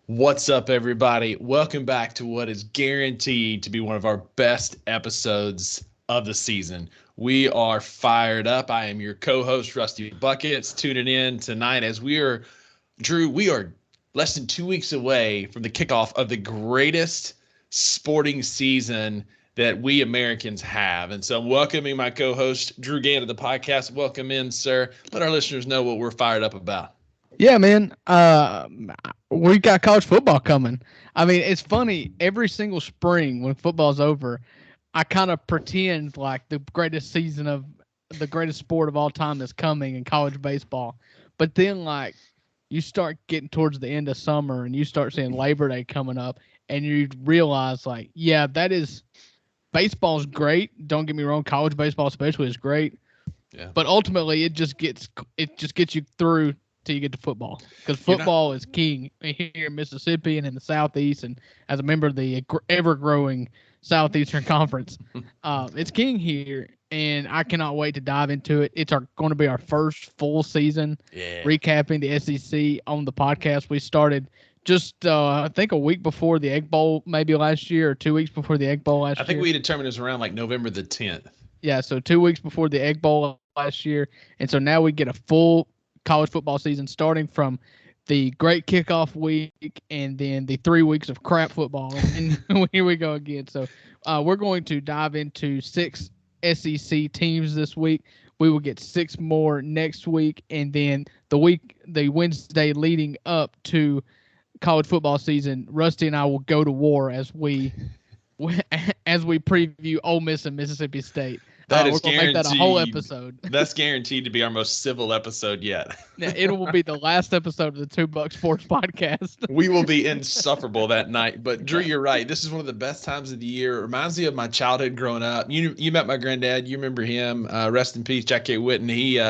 What's up, everybody? Welcome back to what is guaranteed to be one of our best episodes of the season. We are fired up. I am your co-host, Rusty Buckets, tuning in tonight as Drew, we are less than 2 weeks away from the kickoff of the greatest sporting season that we Americans have. And so I'm welcoming my co-host, Drew Gann, to the podcast. Welcome in, sir. Let our listeners know what we're fired up about. Yeah, man. We got college football coming. I mean, it's funny. Every single spring when football's over, I kind of pretend like the greatest season of the greatest sport of all time is coming in college baseball. But then, like, you start getting towards the end of summer and you start seeing Labor Day coming up, and you realize, like, yeah, that is baseball's great. Don't get me wrong. College baseball, especially, is great. Yeah. But ultimately, it just gets you through till you get to football, because You're not football is king here in Mississippi and in the Southeast, and as a member of the ever-growing Southeastern Conference, it's king here, and I cannot wait to dive into it. It's going to be our first full season Yeah. recapping the SEC on the podcast. We started just I think a week before the Egg Bowl, maybe last year, or 2 weeks before the Egg Bowl last I year. think we determined it was around like November the 10th. Yeah, so 2 weeks before the Egg Bowl last year, and so now we get a full college football season starting from the great kickoff week and then the 3 weeks of crap football, and here we go again. So we're going to dive into 6 SEC teams this week. We will get 6 more next week, and then the Wednesday leading up to college football season, Rusty and I will go to war as we preview Ole Miss and Mississippi State. That is we're gonna make that a whole episode. That's guaranteed to be our most civil episode yet. It will be the last episode of the Two Buck Sports Podcast. We will be insufferable that night. But Drew, you're right. This is one of the best times of the year. It reminds me of my childhood growing up. You met my granddad. You remember him. Rest in peace, Jack K. Whitten. He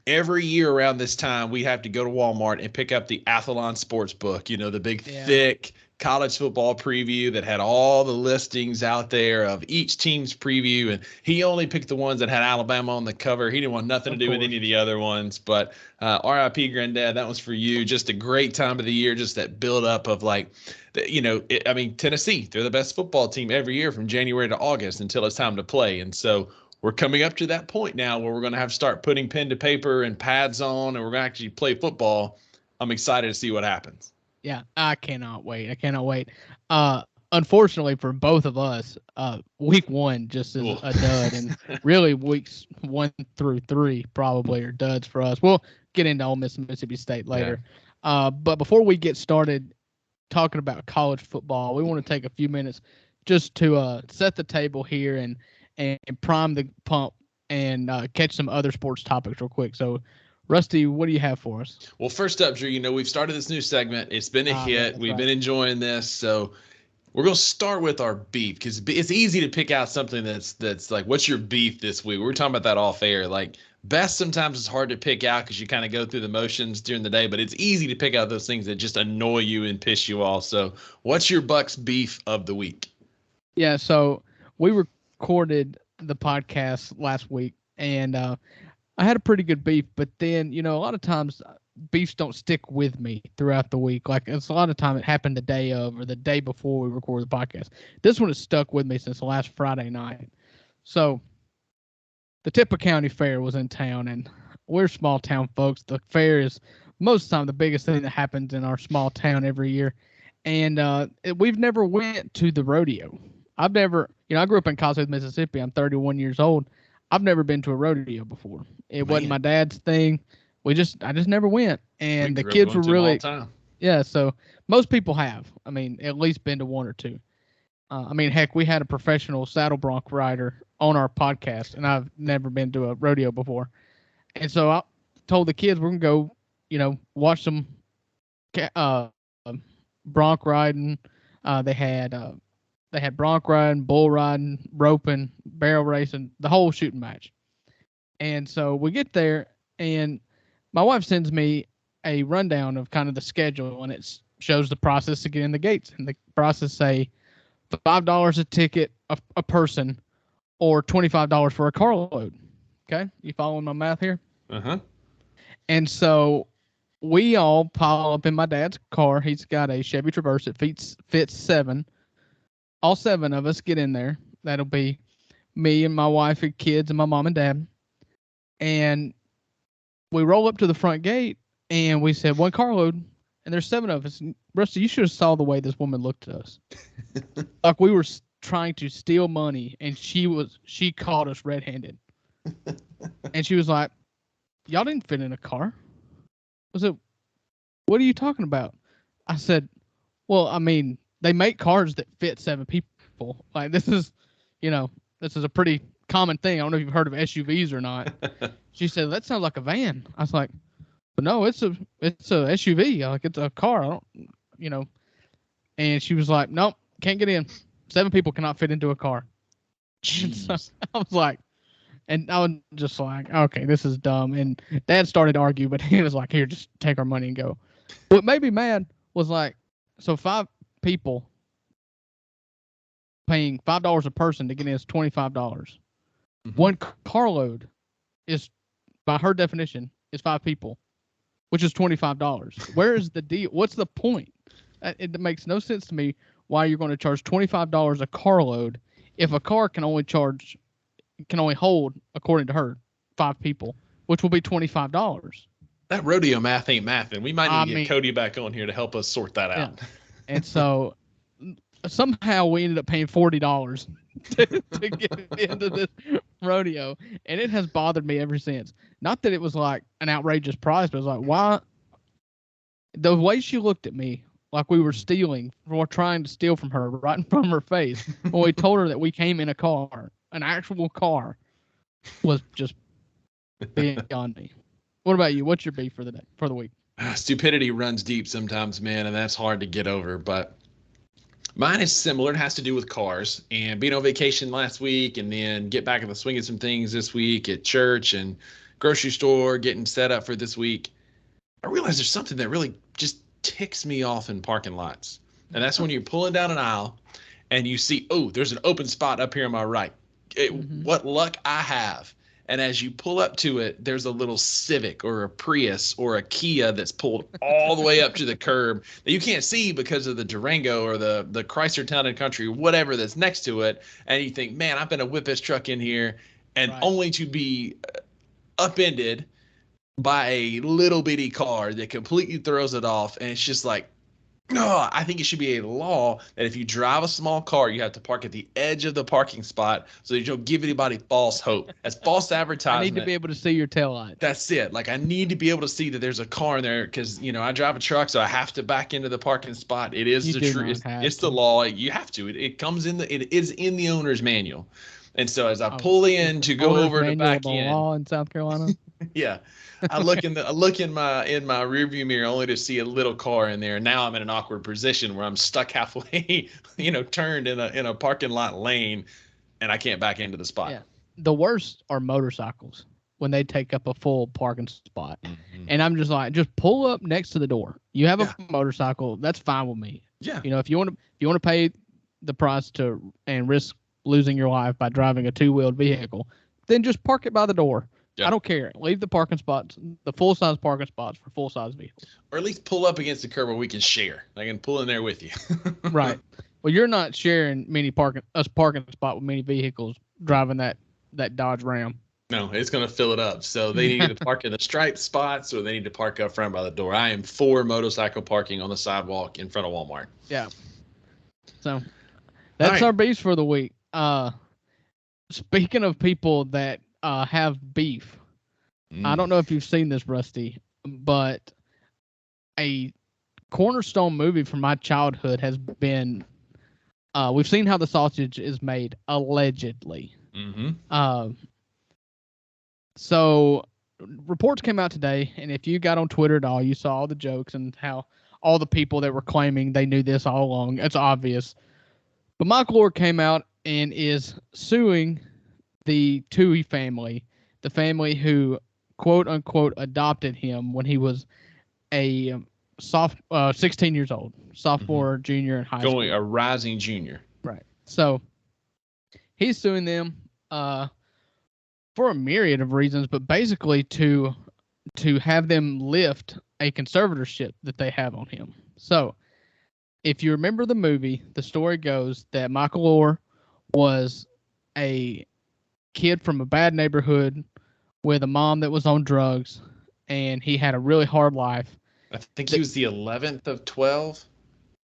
every year around this time we have to go to Walmart and pick up the Athlon Sports Book. You know, the big thick college football preview that had all the listings out there of each team's preview, and he only picked the ones that had Alabama on the cover. He didn't want nothing to do with any of the other ones. But RIP Granddad, that was for you. Just a great time of the year, just that build up of like, Tennessee, they're the best football team every year from January to August until it's time to play. And so we're coming up to that point now where we're going to have to start putting pen to paper and pads on, and we're going to actually play football. I'm excited to see what happens. Yeah, I cannot wait. Unfortunately for both of us, week 1 just is a dud, and really weeks 1 through 3 probably are duds for us. We'll get into Ole Miss and Mississippi State later. Yeah. But before we get started talking about college football, we want to take a few minutes just to set the table here and prime the pump and catch some other sports topics real quick. So, Rusty, what do you have for us? Well, first up, Drew, we've started this new segment. It's been a hit. We've been enjoying this. So we're going to start with our beef, because it's easy to pick out something that's like, what's your beef this week? We were talking about that off air. Like, best sometimes is hard to pick out because you kind of go through the motions during the day, but it's easy to pick out those things that just annoy you and piss you off. So what's your Bucks beef of the week? Yeah, so we recorded the podcast last week, and I had a pretty good beef, but then, a lot of times beefs don't stick with me throughout the week. Like, it's a lot of time it happened the day of or the day before we record the podcast. This one has stuck with me since last Friday night. So the Tippah County Fair was in town, and we're small town folks. The fair is most of the time the biggest thing that happens in our small town every year. And we've never went to the rodeo. I've never, I grew up in Cottonwood, Mississippi. I'm 31 years old. I've never been to a rodeo before. It wasn't my dad's thing. I just never went. And the kids were really, yeah. So most people have, at least been to one or two. Heck, we had a professional saddle bronc rider on our podcast, and I've never been to a rodeo before. And so I told the kids we're going to go, watch some bronc riding. They had bronc riding, bull riding, roping, barrel racing, the whole shooting match. And so we get there, and my wife sends me a rundown of kind of the schedule, and it shows the process to get in the gates. And the process say $5 a ticket a person, or $25 for a carload. Okay, you following my math here? Uh-huh. And so we all pile up in my dad's car. He's got a Chevy Traverse. It fits seven. All seven of us get in there. That'll be me and my wife and kids and my mom and dad. And we roll up to the front gate and we said one carload. And there's seven of us. And Rusty, you should have saw the way this woman looked at us. Like we were trying to steal money, and she caught us red-handed. And she was like, "Y'all didn't fit in a car." I said, "What are you talking about?" I said, "Well, I mean, they make cars that fit seven people. Like this is a pretty common thing. I don't know if you've heard of SUVs or not." She said, "That sounds like a van." I was like, "But no, it's a SUV. Like it's a car. I don't. And she was like, "Nope, can't get in. Seven people cannot fit into a car." So I was like, and I was just like, "Okay, this is dumb." And Dad started to argue, but he was like, "Here, just take our money and go." What made me mad was like, so five people paying $5 a person to get in is $25. Mm-hmm. One carload is, by her definition, is five people, which is $25. Where is the deal? What's the point? It makes no sense to me why you're going to charge $25 a carload if a car can only hold, according to her, five people, which will be $25. That rodeo math ain't mathing. We might need to get Cody back on here to help us sort that out. Yeah. And so somehow we ended up paying $40 to get into this rodeo, and it has bothered me ever since. Not that it was like an outrageous price, but it was like, why? The way she looked at me, like we were stealing, or trying to steal from her, right in front of her face, when we told her that we came in a car, an actual car, was just beyond me. What about you? What's your beef for the week? Stupidity runs deep sometimes, man, and that's hard to get over. But mine is similar. It has to do with cars and being on vacation last week, and then get back in the swing of some things this week at church and grocery store, getting set up for this week. I realize there's something that really just ticks me off in parking lots. And that's when you're pulling down an aisle and you see, oh, there's an open spot up here on my right. What luck I have. And as you pull up to it, there's a little Civic or a Prius or a Kia that's pulled all the way up to the curb that you can't see because of the Durango or the Chrysler Town and Country, whatever that's next to it. And you think, man, I'm going to whip this truck in here, and only to be upended by a little bitty car that completely throws it off. And it's just like, no, I think it should be a law that if you drive a small car, you have to park at the edge of the parking spot so that you don't give anybody false hope. That's false advertisement. I need to be able to see your taillight. That's it. Like, I need to be able to see that there's a car in there because, I drive a truck, so I have to back into the parking spot. It is the truth. It's the law. You have to. It comes in it is in the owner's manual. And so as I pull in to go over to back in, law in South Carolina. Yeah. I look in my rearview mirror only to see a little car in there. Now I'm in an awkward position where I'm stuck halfway, turned in a parking lot lane, and I can't back into the spot. Yeah. The worst are motorcycles when they take up a full parking spot. Mm-hmm. And I'm just like, just pull up next to the door. You have a motorcycle, that's fine with me. Yeah. If you want to pay the price and risk losing your life by driving a two-wheeled vehicle, then just park it by the door. Yep. I don't care. Leave the parking spots, the full-size parking spots for full-size vehicles. Or at least pull up against the curb where we can share. I can pull in there with you. Right. Well, you're not sharing parking spot with many vehicles driving that Dodge Ram. No, it's going to fill it up. So they need to park in the striped spots, or they need to park up front by the door. I am for motorcycle parking on the sidewalk in front of Walmart. Yeah. So that's our beefs for the week. Speaking of people that have beef, I don't know if you've seen this, Rusty, but a cornerstone movie from my childhood has been we've seen how the sausage is made, allegedly. Mm-hmm. So reports came out today, and if you got on Twitter at all, you saw all the jokes and how all the people that were claiming they knew this all along. It's obvious. But Michael Orr came out and is suing the Toohey family, the family who, quote unquote, adopted him when he was a 16 years old, sophomore, junior in high school. A rising junior. Right. So he's suing them for a myriad of reasons, but basically to to have them lift a conservatorship that they have on him. So, if you remember the movie, the story goes that Michael Orr was a kid from a bad neighborhood with a mom that was on drugs, and he had a really hard life. I think he was the 11th of 12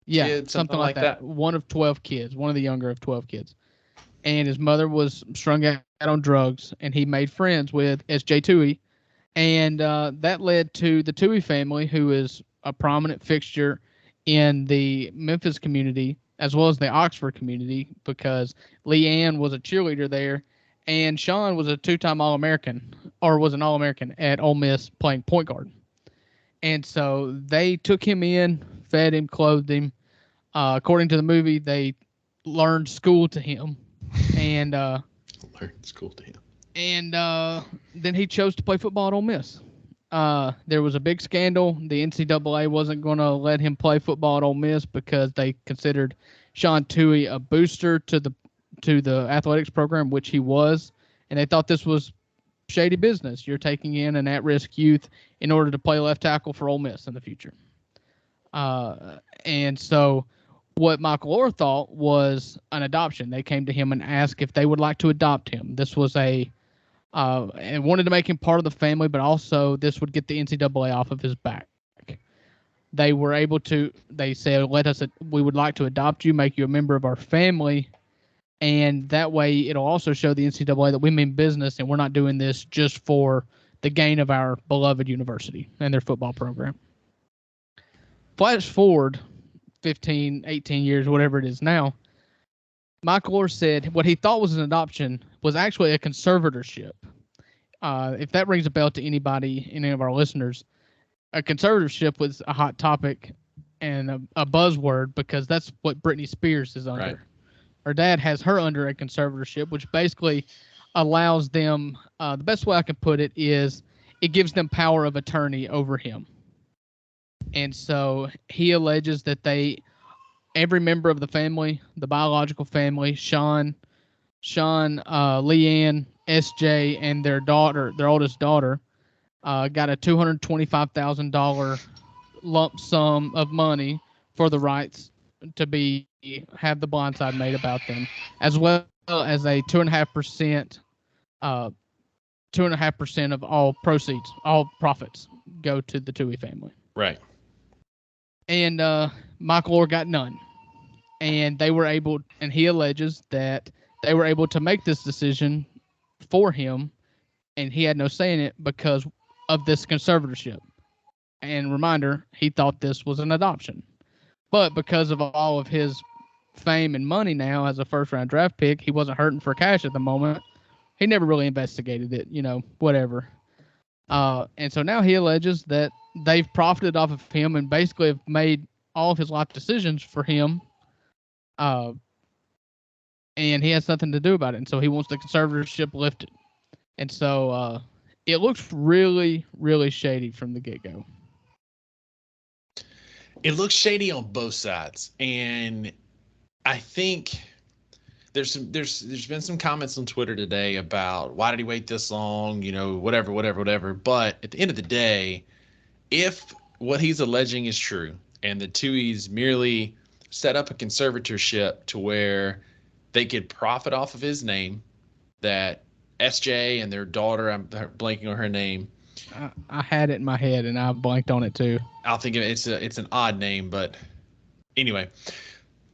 Yeah, kids, something something like like that. that. One of 12 kids, one of the younger of 12 kids. And his mother was strung out on drugs, and he made friends with S.J. Toohey. And that led to the Toohey family, who is a prominent fixture in the Memphis community as well as the Oxford community, because Leanne was a cheerleader there, and Sean was a two-time All-American, or was an All-American at Ole Miss playing point guard. And so they took him in, fed him, clothed him. According to the movie, they learned school to him, and Learned school to him. and then he chose to play football at Ole Miss. There was a big scandal. The NCAA wasn't going to let him play football at Ole Miss because they considered Sean Toohey a booster to the athletics program, which he was, and they thought this was shady business. You're taking in an at-risk youth in order to play left tackle for Ole Miss in the future. And so what Michael Orr thought was an adoption. They came to him and asked if they would like to adopt him. This was and wanted to make him part of the family, but also this would get the NCAA off of his back. They were able to. They said, we would like to adopt you, make you a member of our family, and that way it'll also show the NCAA that we mean business and we're not doing this just for the gain of our beloved university and their football program. Flash forward 15, 18 years, whatever it is now, Michael Orr said what he thought was an adoption was actually a conservatorship. If that rings a bell to anybody, any of our listeners, a conservatorship was a hot topic and a buzzword because that's what Britney Spears is under. Right. Her dad has her under a conservatorship, which basically allows them, the best way I can put it is it gives them power of attorney over him. And so he alleges that every member of the family, the biological family, Sean, Leanne, SJ, and their oldest daughter, got a $225,000 lump sum of money for the rights to have the blindside made about them, as well as a 2.5%, 2.5% of all proceeds, all profits go to the Toohey family. Right. And Michael Orr got none. And he alleges that they were able to make this decision for him, and he had no say in it because of this conservatorship. And reminder, he thought this was an adoption. But because of all of his fame and money now as a first-round draft pick, he wasn't hurting for cash at the moment. He never really investigated it, whatever. And so now he alleges that they've profited off of him and basically have made all of his life decisions for him. And he has nothing to do about it. And so he wants the conservatorship lifted. And so it looks really, really shady from the get-go. It looks shady on both sides. And I think there's been some comments on Twitter today about why did he wait this long, whatever. But at the end of the day, if what he's alleging is true and the Tooheys merely set up a conservatorship to where they could profit off of his name, that SJ and their daughter, I'm blanking on her name. I had it in my head and I blanked on it too. I'll think of it. It's an odd name, but anyway,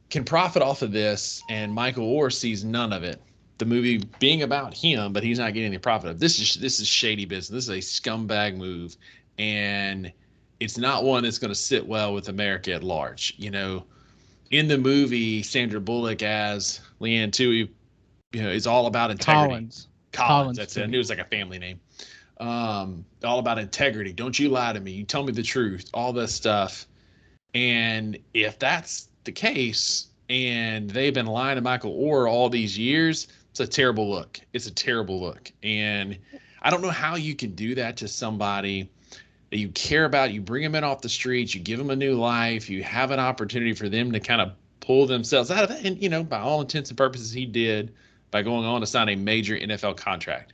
can profit off of this, and Michael Orr sees none of it. The movie being about him, but he's not getting any profit of it. This is shady business. This is a scumbag move, and it's not one that's going to sit well with America at large. In the movie, Sandra Bullock as Leanne Toohey, is all about integrity. Collins, that's it. I knew it was like a family name. All about integrity. Don't you lie to me. You tell me the truth. All this stuff. And if that's the case, and they've been lying to Michael Orr all these years, it's a terrible look. It's a terrible look. And I don't know how you can do that to somebody that you care about. You bring them in off the streets, you give them a new life, you have an opportunity for them to kind of pull themselves out of it. And, by all intents and purposes, he did by going on to sign a major NFL contract.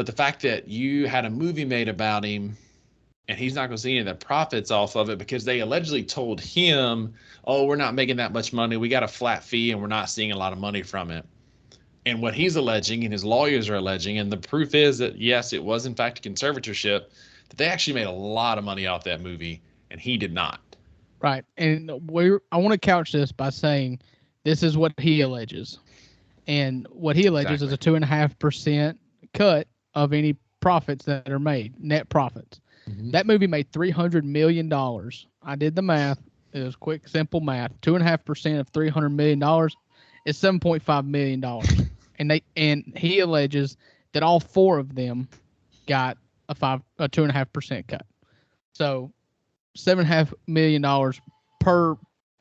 But the fact that you had a movie made about him and he's not going to see any of the profits off of it because they allegedly told him, oh, we're not making that much money. We got a flat fee and we're not seeing a lot of money from it. And what he's alleging and his lawyers are alleging, and the proof is that, yes, it was in fact a conservatorship, that they actually made a lot of money off that movie and he did not. Right. And I want to couch this by saying this is what he alleges. And what he alleges is a 2.5% cut of any profits that are made, net profits. Mm-hmm. That movie made $300 million. I did the math. It was quick, simple math. 2.5% of $300 million is $7.5 million. And he alleges that all four of them got a 2.5% cut. So $7.5 million per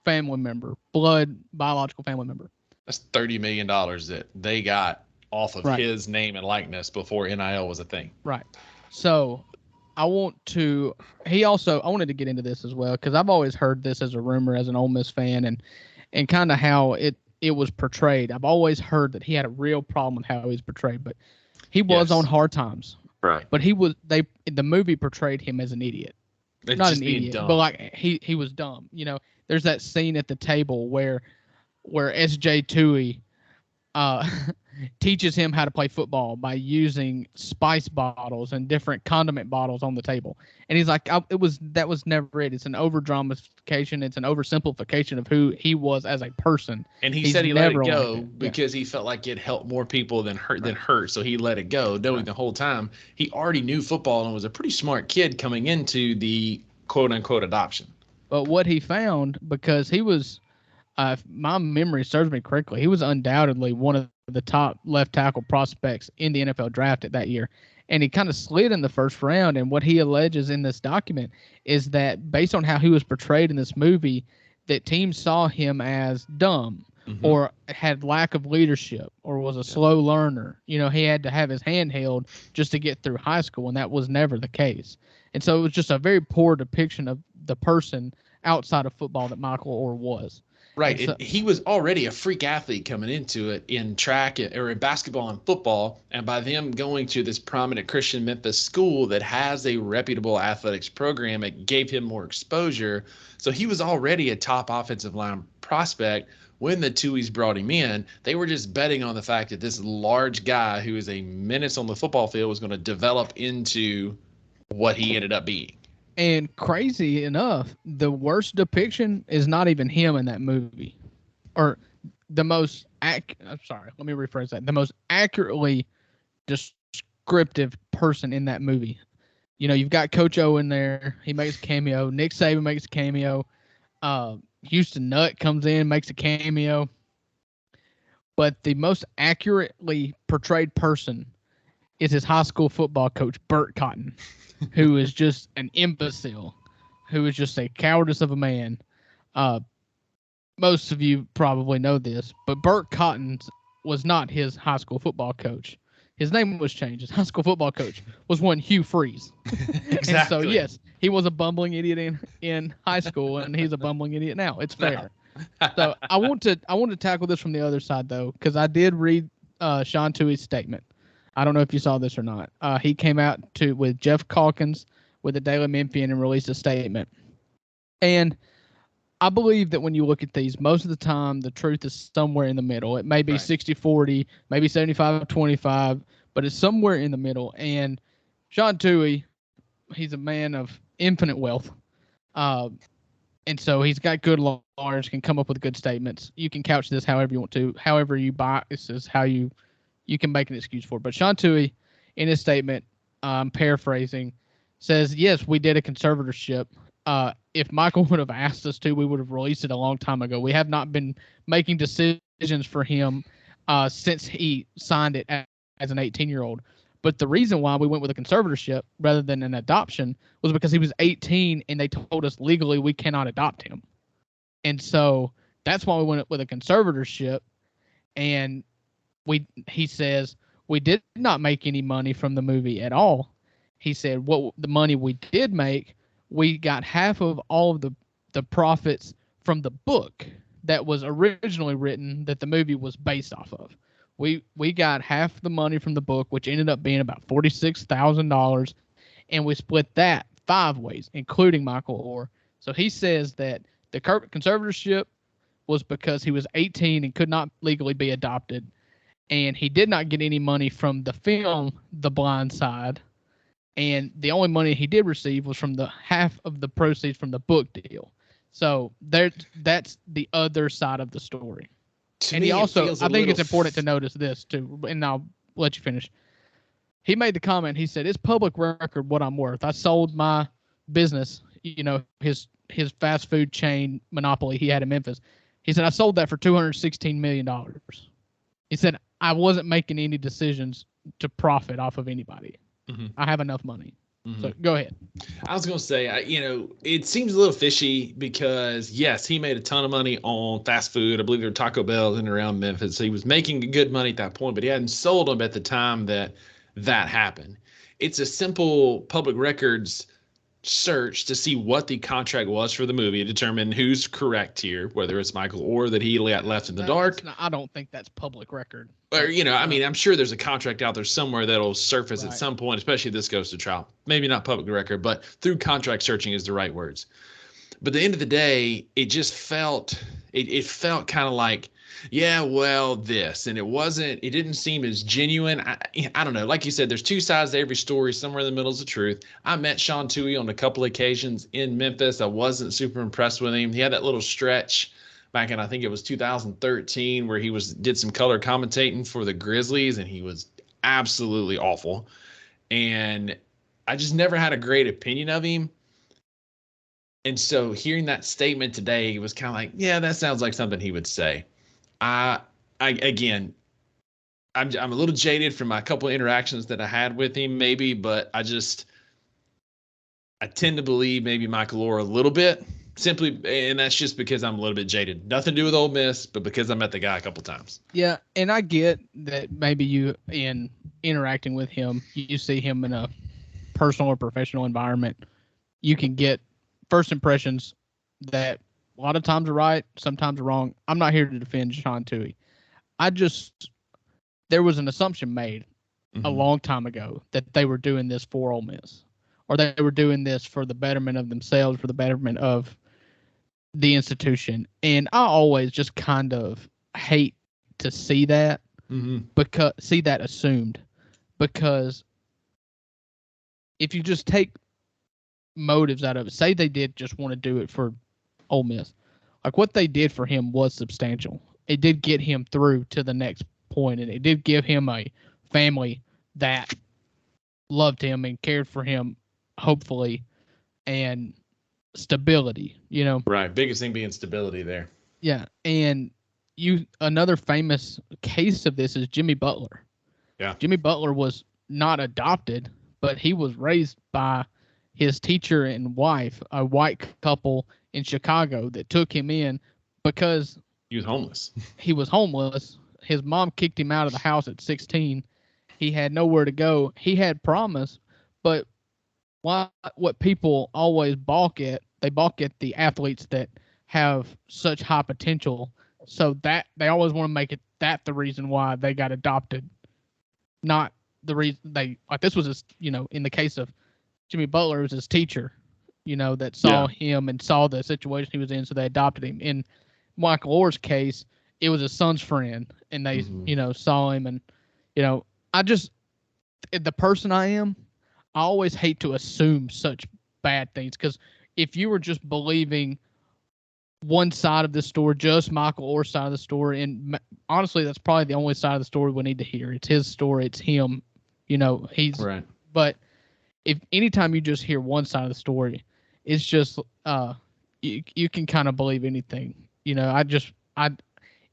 family member, biological family member. That's $30 million that they got off of his name and likeness before NIL was a thing. Right. So I wanted to get into this as well, because I've always heard this as a rumor as an Ole Miss fan, and kind of how it was portrayed. I've always heard that he had a real problem with how he was portrayed, but he was on hard times. Right. But the movie portrayed him as an idiot. Not an idiot, dumb. But like he was dumb. You know, there's that scene at the table where S.J. Tui teaches him how to play football by using spice bottles and different condiment bottles on the table. And he's like, that was never it. It's an over dramatification. It's an oversimplification of who he was as a person. And he said he let it go because he felt like it helped more people than hurt. So he let it go, knowing the whole time he already knew football and was a pretty smart kid coming into the quote unquote adoption. But what he found, because he was, if my memory serves me correctly, he was undoubtedly one of the top left tackle prospects in the NFL draft at that year. And he kind of slid in the first round. And what he alleges in this document is that based on how he was portrayed in this movie, that teams saw him as dumb or had lack of leadership or was a slow learner. You know, he had to have his hand held just to get through high school, and that was never the case. And so it was just a very poor depiction of the person outside of football that Michael Oher was. Right. So, he was already a freak athlete coming into it in track or in basketball and football. And by them going to this prominent Christian Memphis school that has a reputable athletics program, it gave him more exposure. So he was already a top offensive line prospect. When the Tuies brought him in, they were just betting on the fact that this large guy who is a menace on the football field was going to develop into what he ended up being. And crazy enough, the worst depiction is not even him in that movie. Or the most let me rephrase that. The most accurately descriptive person in that movie. You know, you've got Coach O in there. He makes a cameo. Nick Saban makes a cameo. Houston Nutt comes in, makes a cameo. But the most accurately portrayed person is his high school football coach, Burt Cotton, who is just an imbecile, who is just a cowardice of a man. Most of you probably know this, but Burt Cotton was not his high school football coach. His name was changed. His high school football coach was one Hugh Freeze. Exactly. And so, yes, he was a bumbling idiot in high school, and he's a bumbling idiot now. It's fair. So I want to tackle this from the other side, though, because I did read Sean Tui's statement. I don't know if you saw this or not. He came out with Jeff Calkins with the Daily Memphian and released a statement. And I believe that when you look at these, most of the time the truth is somewhere in the middle. It may be 60-40, maybe 75-25, but it's somewhere in the middle. And Sean Tui, he's a man of infinite wealth. And so he's got good lawyers, can come up with good statements. You can couch this however you want to. However you buy, this is how you can make an excuse for it. But Sean Tui, in his statement, paraphrasing, says, yes, we did a conservatorship. If Michael would have asked us to, we would have released it a long time ago. We have not been making decisions for him since he signed it as an 18-year-old. But the reason why we went with a conservatorship rather than an adoption was because he was 18 and they told us legally we cannot adopt him. And so that's why we went with a conservatorship. And he says, we did not make any money from the movie at all. He said, what the money we did make, we got half of all of the profits from the book that was originally written that the movie was based off of. We got half the money from the book, which ended up being about $46,000, and we split that 5 ways, including Michael Orr. So he says that the conservatorship was because he was 18 and could not legally be adopted, and he did not get any money from the film The Blind Side, and the only money he did receive was from the half of the proceeds from the book deal. So that's the other side of the story. To And me, he also, it feels I a think little it's important to notice this too, and I'll let you finish. He made the comment. He said, "It's public record what I'm worth. I sold my business, his fast food chain monopoly he had in Memphis. He said I sold that for $216 million. He said I wasn't making any decisions to profit off of anybody. Mm-hmm. I have enough money." So go ahead. I was going to say, it seems a little fishy because, yes, he made a ton of money on fast food. I believe there were Taco Bells in and around Memphis. So he was making good money at that point, but he hadn't sold them at the time that happened. It's a simple public records search to see what the contract was for the movie, determine who's correct here, whether it's Michael or that he left in the dark. I don't think that's public record. Or, I mean, I'm sure there's a contract out there somewhere that'll surface at some point, especially if this goes to trial. Maybe not public record, but through contract searching is the right words. But at the end of the day, it just felt, it felt kind of like, yeah, well, this, and it didn't seem as genuine. I don't know. Like you said, there's two sides to every story. Somewhere in the middle is the truth. I met Sean Toohey on a couple of occasions in Memphis. I wasn't super impressed with him. He had that little stretch back in, I think it was 2013, where he did some color commentating for the Grizzlies, and he was absolutely awful. And I just never had a great opinion of him. And so hearing that statement today was kind of like, yeah, that sounds like something he would say. Again, I'm a little jaded from my couple of interactions that I had with him, maybe, but I tend to believe maybe Michael Orr a little bit, simply, and that's just because I'm a little bit jaded. Nothing to do with Ole Miss, but because I met the guy a couple times. Yeah, and I get that maybe you, in interacting with him, you see him in a personal or professional environment, you can get first impressions that a lot of times are right, sometimes are wrong. I'm not here to defend Sean Toohey. There was an assumption made a long time ago that they were doing this for Ole Miss, or they were doing this for the betterment of themselves, for the betterment of the institution. And I always just kind of hate to see that, because see that assumed, because if you just take motives out of it, say they did just want to do it for Ole Miss, like what they did for him was substantial. It did get him through to the next point, and it did give him a family that loved him and cared for him, hopefully, and stability, Right. Biggest thing being stability there. Yeah. And another famous case of this is Jimmy Butler. Yeah. Jimmy Butler was not adopted, but he was raised by his teacher and wife, a white couple in Chicago that took him in because he was homeless. He was homeless. His mom kicked him out of the house at 16. He had nowhere to go. He had promise, but what people always balk at, they balk at the athletes that have such high potential. So that they always want to make it that the reason why they got adopted, not the reason this was his, in the case of Jimmy Butler, it was his teacher, that saw him and saw the situation he was in, so they adopted him. In Michael Orr's case, it was his son's friend, and they, saw him, and, the person I am, I always hate to assume such bad things, because if you were just believing one side of the story, just Michael Orr's side of the story, and honestly, that's probably the only side of the story we need to hear. It's his story. It's him. He's right. But if anytime you just hear one side of the story, it's just you can kind of believe anything.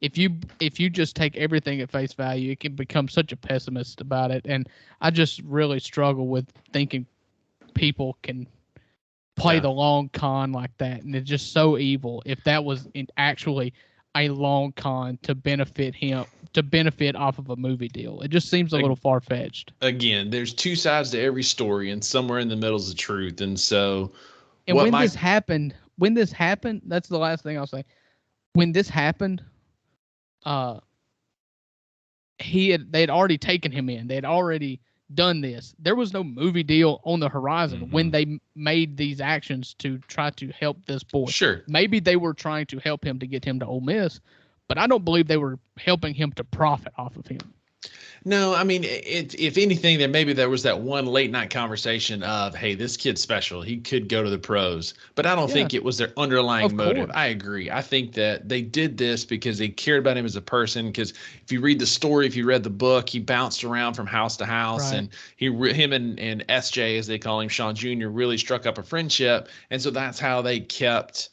If you just take everything at face value, it can become such a pessimist about it. And I just really struggle with thinking people can play the long con like that. And it's just so evil if that was actually a long con to benefit him, to benefit off of a movie deal. It just seems a little far-fetched. Again, there's two sides to every story, and somewhere in the middle is the truth. And so when this happened, that's the last thing I'll say. When this happened, they'd already taken him in. They'd already done this. There was no movie deal on the horizon when they made these actions to try to help this boy. Sure. Maybe they were trying to help him to get him to Ole Miss, but I don't believe they were helping him to profit off of him. No, I mean, if anything, then maybe there was that one late night conversation of, hey, this kid's special. He could go to the pros. But I don't think it was their underlying motive. I agree. I think that they did this because they cared about him as a person. Because if you read the story, if you read the book, he bounced around from house to house. Right. And him and SJ, as they call him, Sean Jr., really struck up a friendship. And so that's how they kept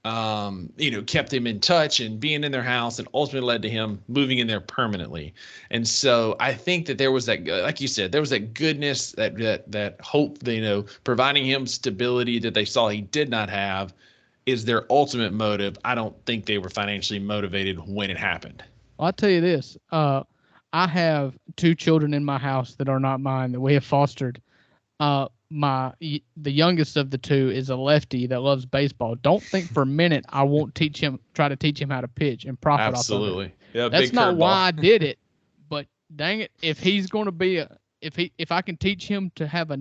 him in touch and being in their house, and ultimately led to him moving in there permanently. And so I think that there was that, like you said, there was that goodness, that hope, providing him stability that they saw he did not have is their ultimate motive. I don't think they were financially motivated when it happened. Well, I'll tell you this. I have 2 children in my house that are not mine that we have fostered. The youngest of the 2 is a lefty that loves baseball. Don't think for a minute I won't try to teach him how to pitch and profit Absolutely. off of it. Yeah, that's not why I did it, but dang it, if he's going to be if I can teach him to have a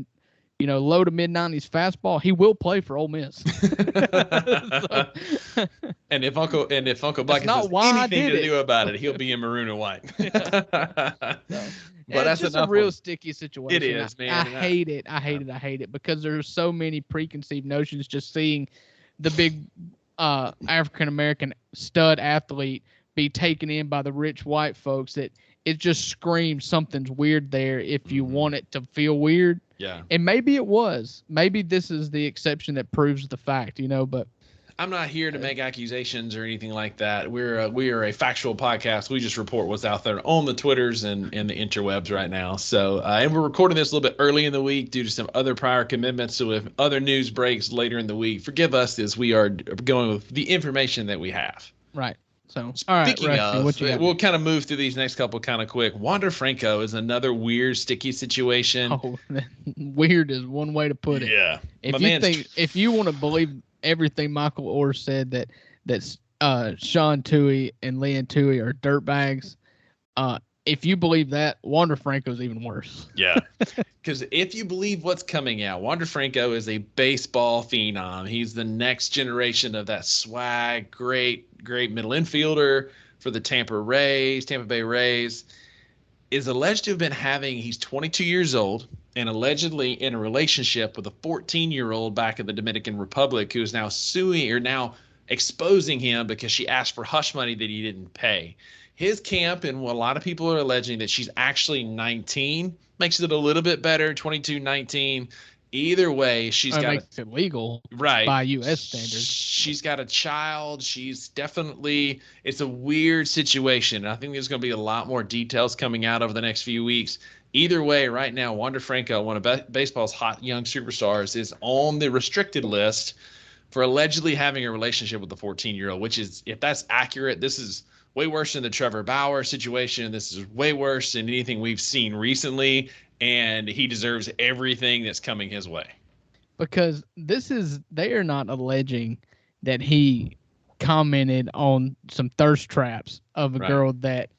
low to mid 90s fastball, he will play for Ole Miss. And if Uncle Black has anything to do about it, he'll be in maroon and white. But that's just a real sticky situation. It is, man. I hate it because there's so many preconceived notions. Just seeing the big African American stud athlete be taken in by the rich white folks, that it just screams something's weird there. If you want it to feel weird, and maybe it was. Maybe this is the exception that proves the fact, But I'm not here to make accusations or anything like that. We are a factual podcast. We just report what's out there on the Twitters and the interwebs right now. So, and we're recording this a little bit early in the week due to some other prior commitments. So if other news breaks later in the week, forgive us, as we are going with the information that we have. Right. So, speaking of, we'll kind of move through these next couple kind of quick. Wander Franco is another weird, sticky situation. Oh, weird is one way to put it. Yeah. If you want to believe everything Michael Orr said, that Sean Toohey and Leanne Toohey are dirtbags, if you believe that, Wander Franco is even worse. Yeah, because if you believe what's coming out, Wander Franco is a baseball phenom. He's the next generation of that swag, great middle infielder for the Tampa Bay Rays. Is alleged to have been he's 22 years old and allegedly in a relationship with a 14-year-old back in the Dominican Republic, who is now suing or now exposing him because she asked for hush money that he didn't pay. His camp, and what a lot of people are alleging, that she's actually 19, makes it a little bit better, 22, 19. Either way, makes it legal, right, by U.S. standards. She's got a child. It's a weird situation. I think there's going to be a lot more details coming out over the next few weeks. Either way, right now, Wander Franco, one of baseball's hot young superstars, is on the restricted list for allegedly having a relationship with the 14-year-old, which is, if that's accurate, this is way worse than the Trevor Bauer situation. This is way worse than anything we've seen recently, and he deserves everything that's coming his way. Because they are not alleging that he commented on some thirst traps of a girl that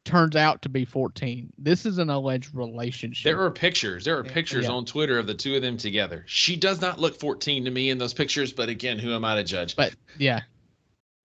turns out to be 14. This is an alleged relationship. There are pictures on Twitter of the 2 of them together. She does not look 14 to me in those pictures, but again, who am I to judge? But yeah,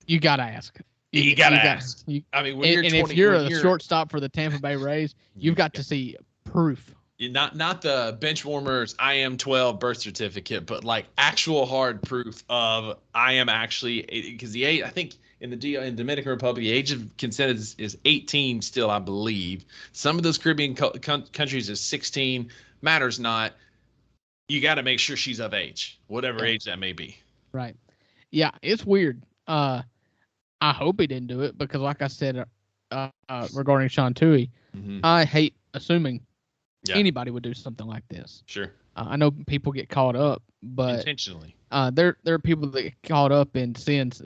you got to ask. You got to ask. If you're a shortstop for the Tampa Bay Rays, you've got to see proof. Not the bench warmers I am 12 birth certificate, but like actual hard proof of I am actually, because the age, I think in Dominican Republic, the age of consent is 18 still, I believe. Some of those Caribbean countries is 16. Matters not. You got to make sure she's of age, whatever age that may be. Right. Yeah, it's weird. I hope he didn't do it because, like I said, regarding Sean Toohey, I hate assuming anybody would do something like this. Sure. I know people get caught up, but intentionally. There are people that get caught up in sins.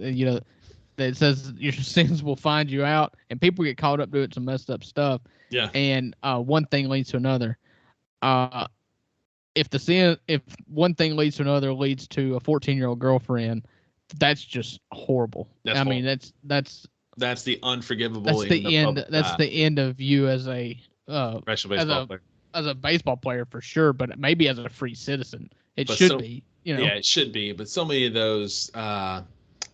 That says your sins will find you out, and people get caught up doing some messed up stuff. Yeah. And one thing leads to another. If one thing leads to another, leads to a 14-year-old girlfriend, that's just horrible. I mean, that's That's the unforgivable. That's the end. That's the end of you as a professional as baseball a player. as a baseball player for sure, but maybe as a free citizen, it But should be. yeah, it should be. But so many of those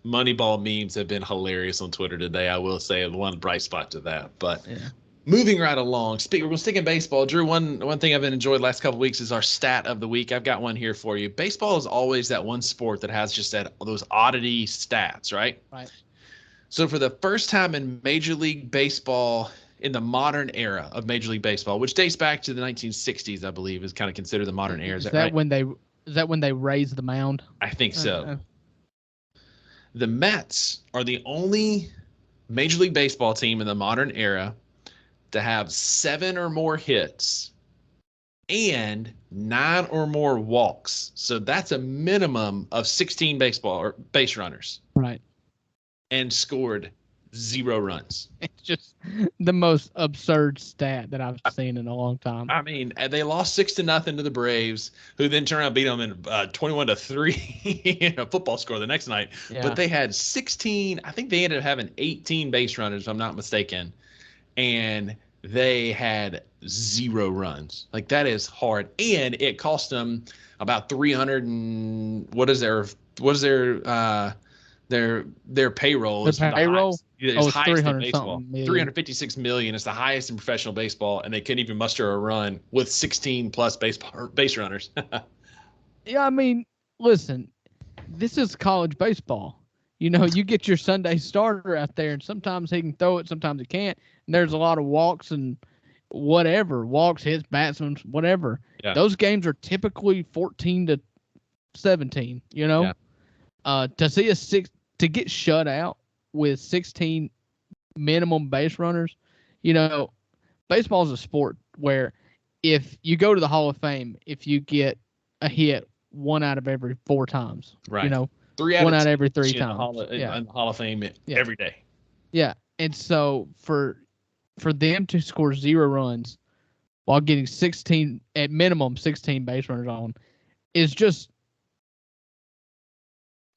Moneyball memes have been hilarious on Twitter today. I will say one bright spot to that. But yeah. moving right along, we're going to stick in baseball. Drew, one thing I've enjoyed last couple of weeks is our stat of the week. I've got one here for you. Baseball is always that one sport that has just those oddity stats, right? Right. So for the first time in Major League Baseball, in the modern era of Major League Baseball, which dates back to the 1960s, I believe, is kind of considered the modern era. Is that right? Is that when they raised the mound? I think so. The Mets are the only Major League Baseball team in the modern era to have 7 or more hits and 9 or more walks. So that's a minimum of 16 base runners. Right. And scored 0 runs. It's just the most absurd stat that I've seen in a long time. I mean, they lost 6-0 to the Braves, who then turned out to beat them in 21-3 in a football score the next night. Yeah. But they had 16. I think they ended up having 18 base runners, if I'm not mistaken, and they had 0 runs. Like, that is hard, and it cost them about 300 and what is their payroll is the payroll. It's highest in baseball. 356 million is the highest in professional baseball, and they couldn't even muster a run with 16 plus base runners. Yeah, I mean, listen, this is college baseball. You know, you get your Sunday starter out there, and sometimes he can throw it, sometimes he can't. And there's a lot of walks and whatever, walks, hits, batsmen, whatever. Yeah. Those games are typically 14-17. You know, to get shut out with 16 minimum base runners, you know, baseball is a sport where if you go to the Hall of Fame, if you get a hit 1 out of every 4 times, right? You know, 1 out of every 3 times. In the Hall of Fame every day. Yeah, and so for them to score 0 runs while getting 16 at minimum 16 base runners on is just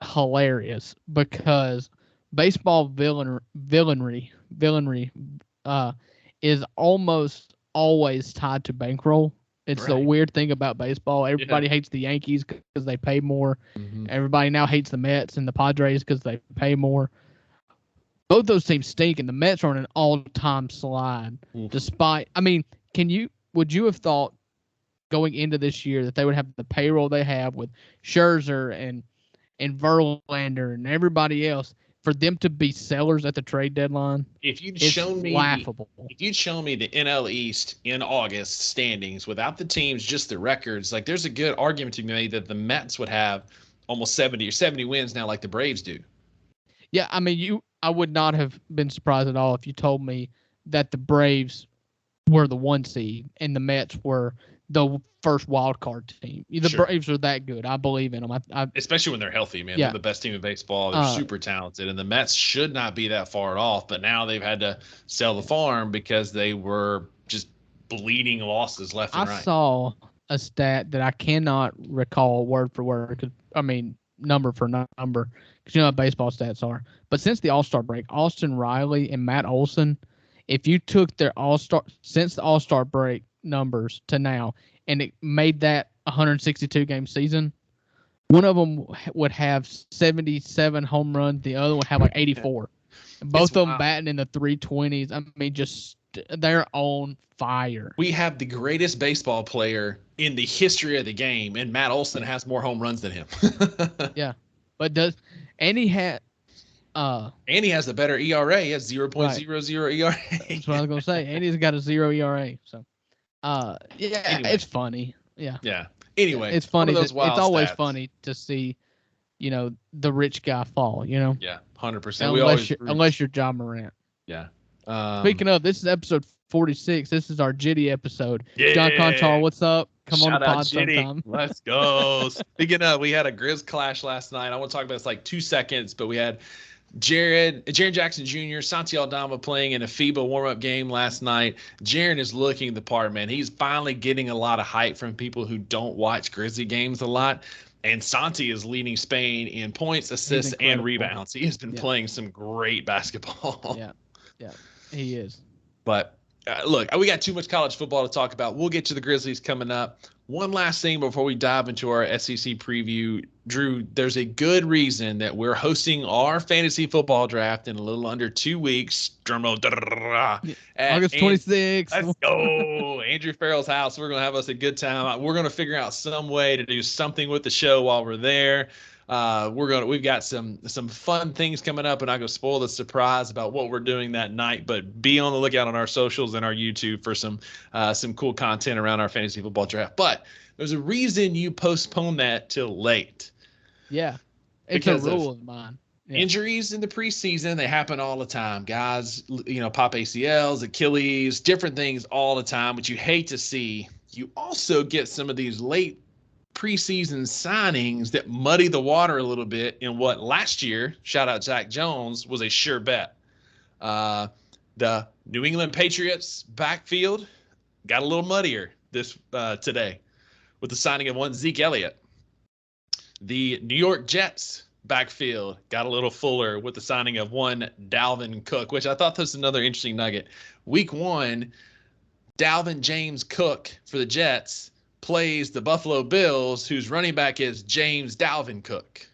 hilarious, because baseball villainry is almost always tied to bankroll. It's a weird thing about baseball. Everybody hates the Yankees because they pay more. Mm-hmm. Everybody now hates the Mets and the Padres because they pay more. Both those teams stink, and the Mets are on an all-time slide. Mm-hmm. Despite, I mean, would you have thought going into this year that they would have the payroll they have with Scherzer and Verlander and everybody else, for them to be sellers at the trade deadline? If you'd shown me the NL East in August standings without the teams, just the records, like, there's a good argument to be made that the Mets would have almost 70 wins now, like the Braves do. Yeah, I mean, I would not have been surprised at all if you told me that the Braves were the 1 seed and the Mets were the first wild card team. The Braves are that good. I believe in them. Especially when they're healthy, man. Yeah. They're the best team in baseball. They're super talented, and the Mets should not be that far off. But now they've had to sell the farm because they were just bleeding losses left and right. I saw a stat that I cannot recall word for word. Number for number, because you know how baseball stats are. But since the All-Star break, Austin Riley and Matt Olson, if you took their since the All-Star break numbers to now, and it made that 162 game season, one of them would have 77 home runs, the other would have like 84. Both of them batting in the 320s. I mean, just they're on fire. We have the greatest baseball player in the history of the game, and Matt Olson has more home runs than him. Yeah, but he has the better ERA. He has 0.00 ERA. That's what I was gonna say. And he's got a 0 ERA. So, anyway. It's funny. Yeah. Yeah. Anyway, it's funny. It's always funny to see, the rich guy fall. Yeah, 100%. Unless you're John Morant. Yeah. Speaking of, this is episode 46. This is our Jitty episode. Yeah. John Conchar, what's up? Come on the pod sometime. Let's go. Speaking of, we had a Grizz clash last night. I want to talk about this like 2 seconds, but we had Jaren Jackson Jr., Santi Aldama playing in a FIBA warm-up game last night. Jaren is looking the part, man. He's finally getting a lot of hype from people who don't watch Grizzly games a lot. And Santi is leading Spain in points, He's assists, and incredible. rebounds. He has been Yeah. playing some great basketball. Yeah. Yeah. He is. But look, we got too much college football to talk about. We'll get to the Grizzlies coming up. One last thing before we dive into our SEC preview. Drew, there's a good reason that we're hosting our fantasy football draft in a little under 2 weeks. Drumroll. August 26th. Let's go. Andrew Farrell's house. We're going to have us a good time. We're going to figure out some way to do something with the show while we're there. We've got some fun things coming up, and I'm gonna spoil the surprise about what we're doing that night. But be on the lookout on our socials and our YouTube for some cool content around our fantasy football draft. But there's a reason you postponed that till late. Yeah, it's a rule of mine. Yeah. Injuries in the preseason, they happen all the time. Guys, pop ACLs, Achilles, different things all the time, which you hate to see. You also get some of these late preseason signings that muddy the water a little bit in what last year, shout out Zach Jones, was a sure bet. The New England Patriots backfield got a little muddier today with the signing of one Zeke Elliott. The New York Jets backfield got a little fuller with the signing of one Dalvin Cook, which I thought was another interesting nugget. Week 1, Dalvin James Cook for the Jets plays the Buffalo Bills, whose running back is James Dalvin Cook.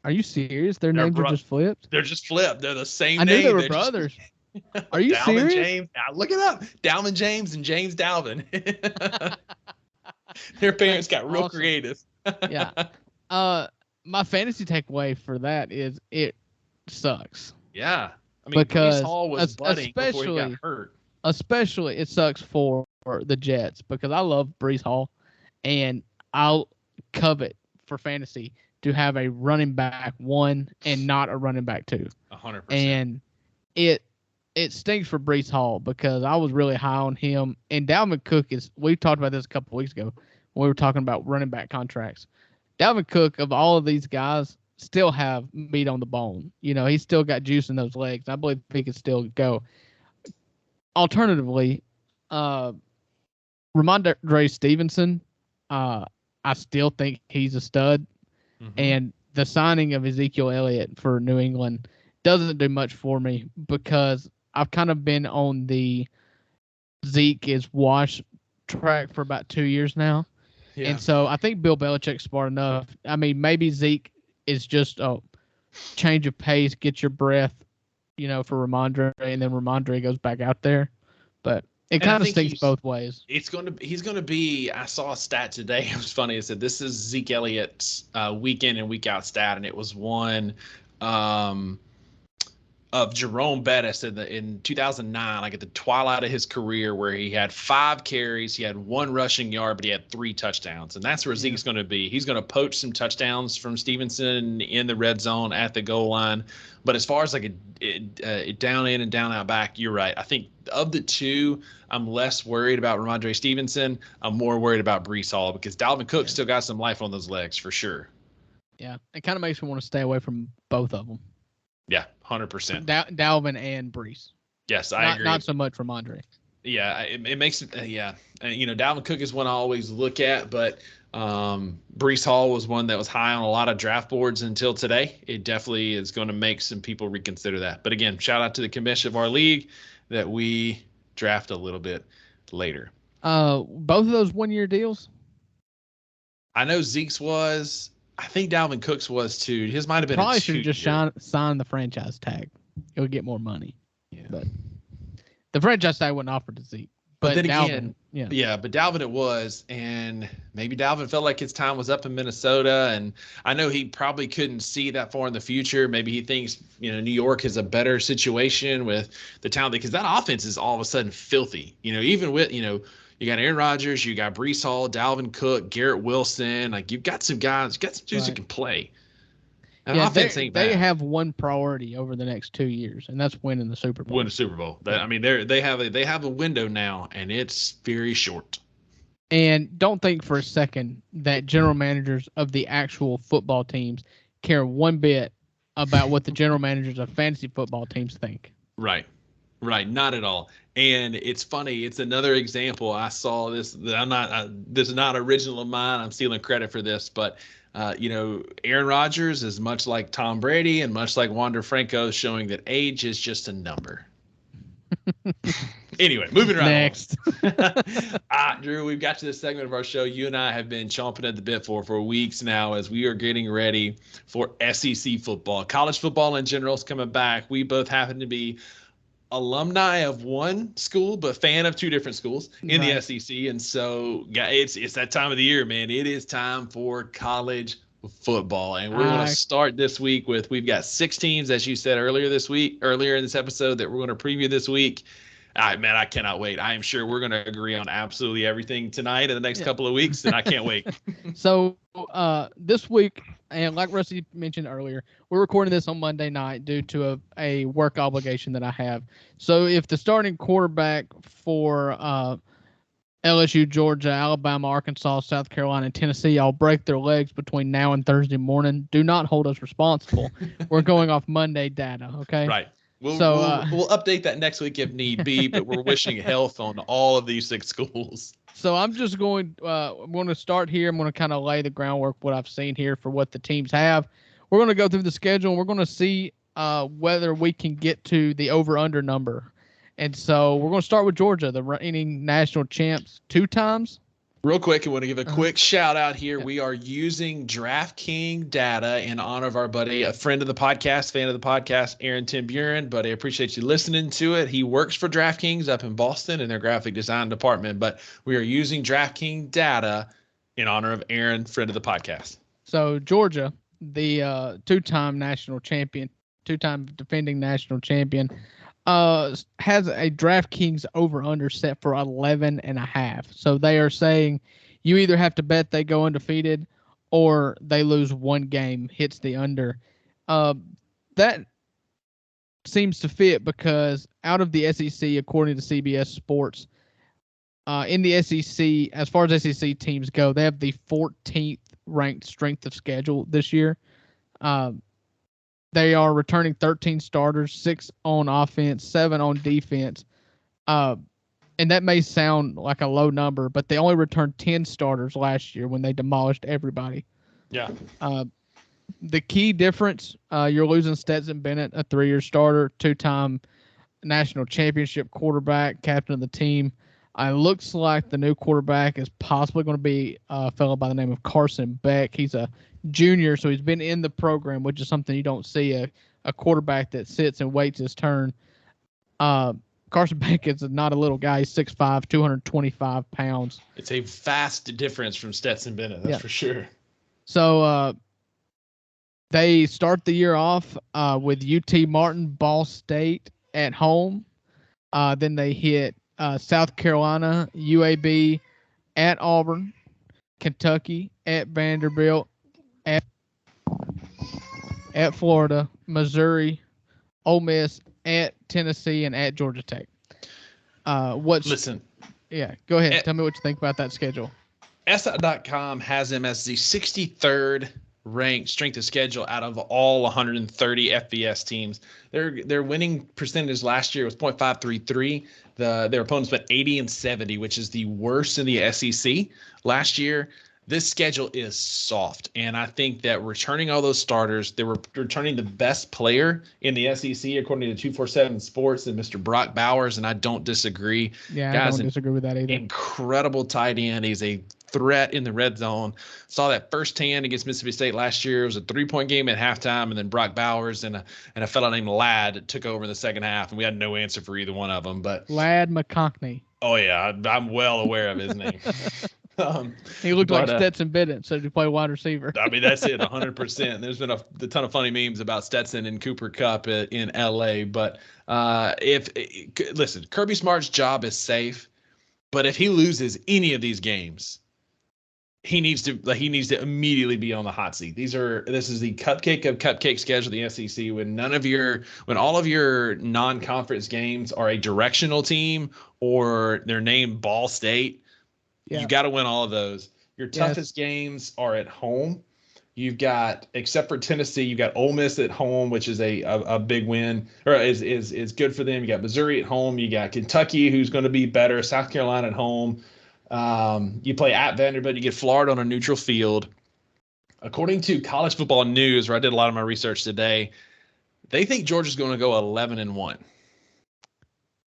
Are you serious? Their names are just flipped? They're just flipped. They're the same name. I knew they were brothers. Are you Dalvin serious? James. Look it up. Dalvin James and James Dalvin. Their parents got real creative. Yeah. My fantasy takeaway for that is it sucks. Yeah. I mean, because Breece Hall was budding before he got hurt. Especially it sucks for the Jets because I love Breece Hall, and I'll covet for fantasy to have a running back 1 and not a running back 2. 100%. And it stinks for Breece Hall because I was really high on him. And Dalvin Cook we talked about this a couple of weeks ago when we were talking about running back contracts. Dalvin Cook, of all of these guys, still have meat on the bone. He's still got juice in those legs. I believe he can still go. Alternatively, Ramondre Stevenson, I still think he's a stud. Mm-hmm. And the signing of Ezekiel Elliott for New England doesn't do much for me because I've kind of been on the Zeke is wash track for about 2 years now. Yeah. And so I think Bill Belichick's smart enough. I mean, maybe Zeke is just a change of pace, get your breath, for Ramondre, and then Ramondre goes back out there. But it kind of stinks both ways. He's going to be. I saw a stat today. It was funny. It said this is Zeke Elliott's week in and week out stat, and it was one of Jerome Bettis in 2009, like at the twilight of his career, where he had 5 carries, he had 1 rushing yard, but he had 3 touchdowns, and that's where Zeke's going to be. He's going to poach some touchdowns from Stevenson in the red zone at the goal line. But as far as like a down in and down out back, you're right. I think of the two, I'm less worried about Ramondre Stevenson. I'm more worried about Breece Hall because Dalvin Cook still got some life on those legs for sure. Yeah, it kind of makes me want to stay away from both of them. Yeah, 100%. Dalvin and Breece. Yes, I agree. Not so much Ramondre. Yeah, it makes it. Yeah, and Dalvin Cook is one I always look at, but Breece Hall was one that was high on a lot of draft boards until today. It definitely is going to make some people reconsider that. But again, shout out to the commission of our league that we draft a little bit later. Both of those 1-year deals. I know Zeke's was. I think Dalvin Cook's was too. His might have been. Probably should have just signed the franchise tag. It would get more money. Yeah. But the franchise tag wasn't offered to Zeke. But then Dalvin, again, but Dalvin it was, and maybe Dalvin felt like his time was up in Minnesota, and I know he probably couldn't see that far in the future. Maybe he thinks New York is a better situation with the talent because that offense is all of a sudden filthy. Even with you got Aaron Rodgers, you got Breece Hall, Dalvin Cook, Garrett Wilson. Like you've got some guys, you got some dudes who can play. Offense ain't bad. They have one priority over the next 2 years, and that's winning the Super Bowl. Win the Super Bowl. I mean, they have a window now, and it's very short. And don't think for a second that general managers of the actual football teams care one bit about what the general managers of fantasy football teams think. Right. Not at all. And it's funny. It's another example. I saw this. This is not original of mine. I'm stealing credit for this, but Aaron Rodgers is much like Tom Brady and much like Wander Franco, showing that age is just a number. Anyway, moving right Next. Drew, we've got to this segment of our show you and I have been chomping at the bit for weeks now as we are getting ready for SEC football. College football in general is coming back. We both happen to be alumni of one school, but fan of two different schools in the SEC. And so it's that time of the year, man. It is time for college football. And we're going to start this week we've got 6 teams, as you said earlier in this episode, that we're going to preview this week. Man, I cannot wait. I am sure we're going to agree on absolutely everything tonight in the next couple of weeks, and I can't wait. So this week, and like Rusty mentioned earlier, we're recording this on Monday night due to a work obligation that I have. So if the starting quarterback for LSU, Georgia, Alabama, Arkansas, South Carolina, and Tennessee all break their legs between now and Thursday morning, do not hold us responsible. We're going off Monday data, okay? Right. We'll update that next week if need be, but we're wishing health on all of these 6 schools. So I'm just going to start here. I'm going to kind of lay the groundwork, what I've seen here for what the teams have. We're going to go through the schedule, and we're going to see whether we can get to the over-under number. And so we're going to start with Georgia, the reigning national champs 2 times. Real quick, I want to give a quick shout out here. We are using DraftKings data in honor of our buddy, a friend of the podcast, fan of the podcast, Aaron Tim Buren. But I appreciate you listening to it. He works for DraftKings up in Boston in their graphic design department. But we are using DraftKings data in honor of Aaron, friend of the podcast. So Georgia, the 2-time national champion, 2-time defending national champion, has a DraftKings over-under set for 11.5. So they are saying you either have to bet they go undefeated or they lose 1 game, hits the under. That seems to fit because out of the SEC, according to CBS Sports, in the SEC, as far as SEC teams go, they have the 14th ranked strength of schedule this year. They are returning 13 starters, 6 on offense, 7 on defense. And that may sound like a low number, but they only returned 10 starters last year when they demolished everybody. Yeah. The key difference, you're losing Stetson Bennett, a 3-year starter, 2-time national championship quarterback, captain of the team. It looks like the new quarterback is possibly going to be a fellow by the name of Carson Beck. He's a junior, so he's been in the program, which is something you don't see a quarterback that sits and waits his turn. Carson Beck is not a little guy. He's 6'5", 225 pounds. It's a vast difference from Stetson Bennett, that's for sure. So they start the year off with UT Martin, Ball State at home. Then they hit South Carolina, UAB, at Auburn, Kentucky, at Vanderbilt, at Florida, Missouri, Ole Miss, at Tennessee, and at Georgia Tech. Listen. Yeah, go ahead. Tell me what you think about that schedule. SI.com has them as the 63rd ranked strength of schedule out of all 130 FBS teams. Their winning percentage last year was .533. Their opponents went 80 and 70, which is the worst in the SEC last year. This schedule is soft, and I think that returning all those starters, they were returning the best player in the SEC, according to 247 Sports, and Mr. Brock Bowers, and I don't disagree. Yeah, I don't disagree with that either. Incredible tight end. He's a threat in the red zone. Saw that firsthand against Mississippi State last year. It was a 3-point game at halftime, and then Brock Bowers and a fellow named Ladd took over in the second half, and we had no answer for either one of them. But Ladd McConkey. Oh, yeah, I'm well aware of his name. He looked like Stetson Bennett, so he play wide receiver. I mean, that's it, 100%. There's been a ton of funny memes about Stetson and Cooper Kupp in L.A. But listen, Kirby Smart's job is safe, but if he loses any of these games, he needs to immediately be on the hot seat. This is the cupcake of cupcake schedule of the SEC when all of your non-conference games are a directional team or they're named Ball State. Yeah. You got to win all of those. Your toughest games are at home. You've got, except for Tennessee, you've got Ole Miss at home, which is a big win, or is good for them. You got Missouri at home. You got Kentucky, who's going to be better. South Carolina at home. You play at Vanderbilt. You get Florida on a neutral field. According to College Football News, where I did a lot of my research today, they think Georgia's going to go 11-1.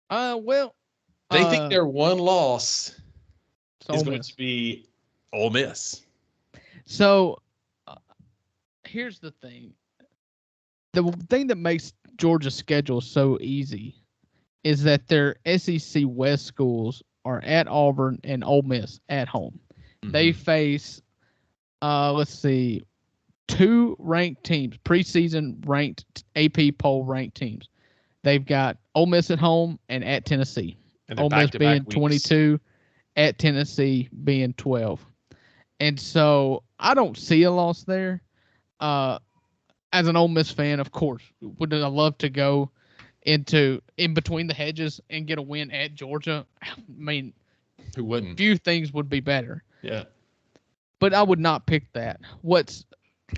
Well, They think their one loss is going Miss. to be Ole Miss. So here's the thing. The thing that makes Georgia's schedule so easy is that their SEC West schools are at Auburn and Ole Miss at home. Mm-hmm. They face, let's see, 2 ranked teams, preseason ranked AP poll ranked teams. They've got Ole Miss at home and at Tennessee. And Ole Miss being 22, at Tennessee being 12. And so I don't see a loss there. As an Ole Miss fan, of course, would I love to go in between the hedges and get a win at Georgia? I mean, who wouldn't? Few things would be better. Yeah. But I would not pick that.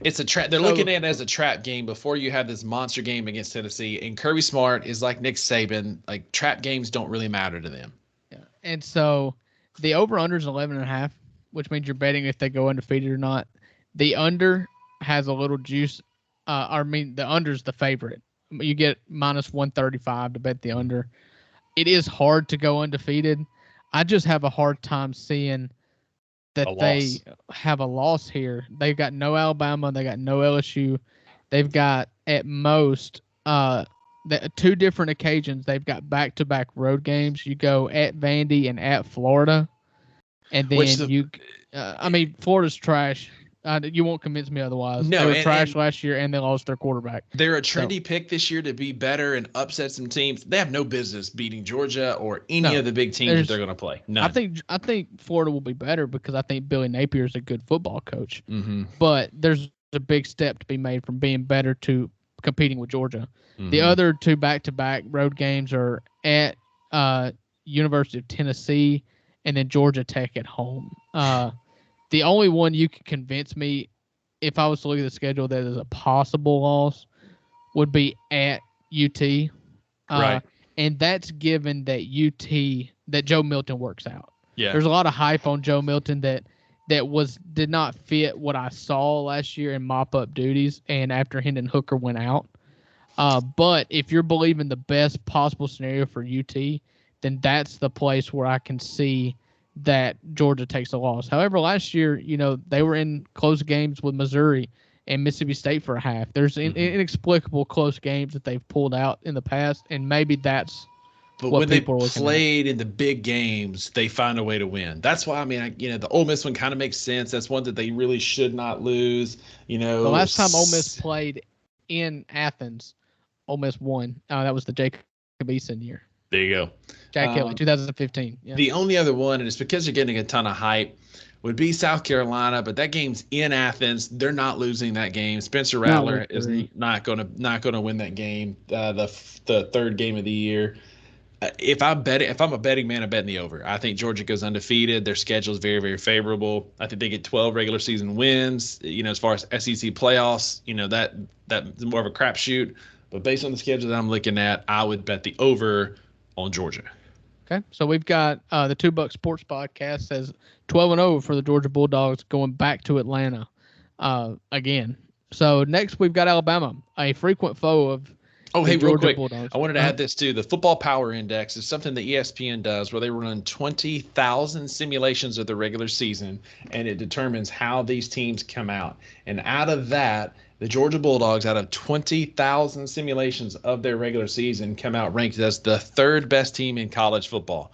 It's a trap. They're looking at it as a trap game before you have this monster game against Tennessee. And Kirby Smart is like Nick Saban. Like, trap games don't really matter to them. Yeah. And so the over-under is 11.5, which means you're betting if they go undefeated or not. The under has a little juice. The under is the favorite. You get minus 135 to bet the under. It is hard to go undefeated. I just have a hard time seeing that they have a loss here. They've got no Alabama. They got no LSU. They've got at most 2 different occasions. They've got back-to-back road games. You go at Vandy and at Florida, and then Florida's trash. You won't convince me otherwise. No, they were trash last year, and they lost their quarterback. They're a trendy pick this year to be better and upset some teams. They have no business beating Georgia or any of the big teams that they're going to play. None. I think Florida will be better because I think Billy Napier is a good football coach. Mm-hmm. But there's a big step to be made from being better to competing with Georgia. Mm-hmm. The other 2 back-to-back road games are at University of Tennessee and then Georgia Tech at home. The only one you could convince me, if I was to look at the schedule, that is a possible loss, would be at UT. Right. And that's given that that Joe Milton works out. Yeah. There's a lot of hype on Joe Milton that did not fit what I saw last year in mop-up duties and after Hendon Hooker went out. But if you're believing the best possible scenario for UT, then that's the place where I can see that Georgia takes a loss. However, last year, they were in close games with Missouri and Mississippi State for a half. There's inexplicable close games that they've pulled out in the past, and maybe that's what people are looking at. But when they played in the big games, they find a way to win. That's why, the Ole Miss one kind of makes sense. That's one that they really should not lose. The last time Ole Miss played in Athens, Ole Miss won. That was the Jacob Eason year. There you go. Jack Kelly, 2015. Yeah. The only other one, and it's because they're getting a ton of hype, would be South Carolina, but that game's in Athens. They're not losing that game. Spencer Rattler is not going to win that game. The 3rd game of the year. If I'm a betting man, I'm betting the over. I think Georgia goes undefeated. Their schedule is very, very favorable. I think they get 12 regular season wins. As far as SEC playoffs, that's more of a crapshoot. But based on the schedule that I'm looking at, I would bet the over on Georgia. Okay, so we've got the 2 Buck Sports Podcast says 12-0 for the Georgia Bulldogs going back to Atlanta again. So next we've got Alabama, a frequent foe of hey, real quick, Bulldogs. I wanted to add this too. The Football Power Index is something that ESPN does where they run 20,000 simulations of the regular season, and it determines how these teams come out. And out of that, the Georgia Bulldogs, out of 20,000 simulations of their regular season, come out ranked as the 3rd best team in college football.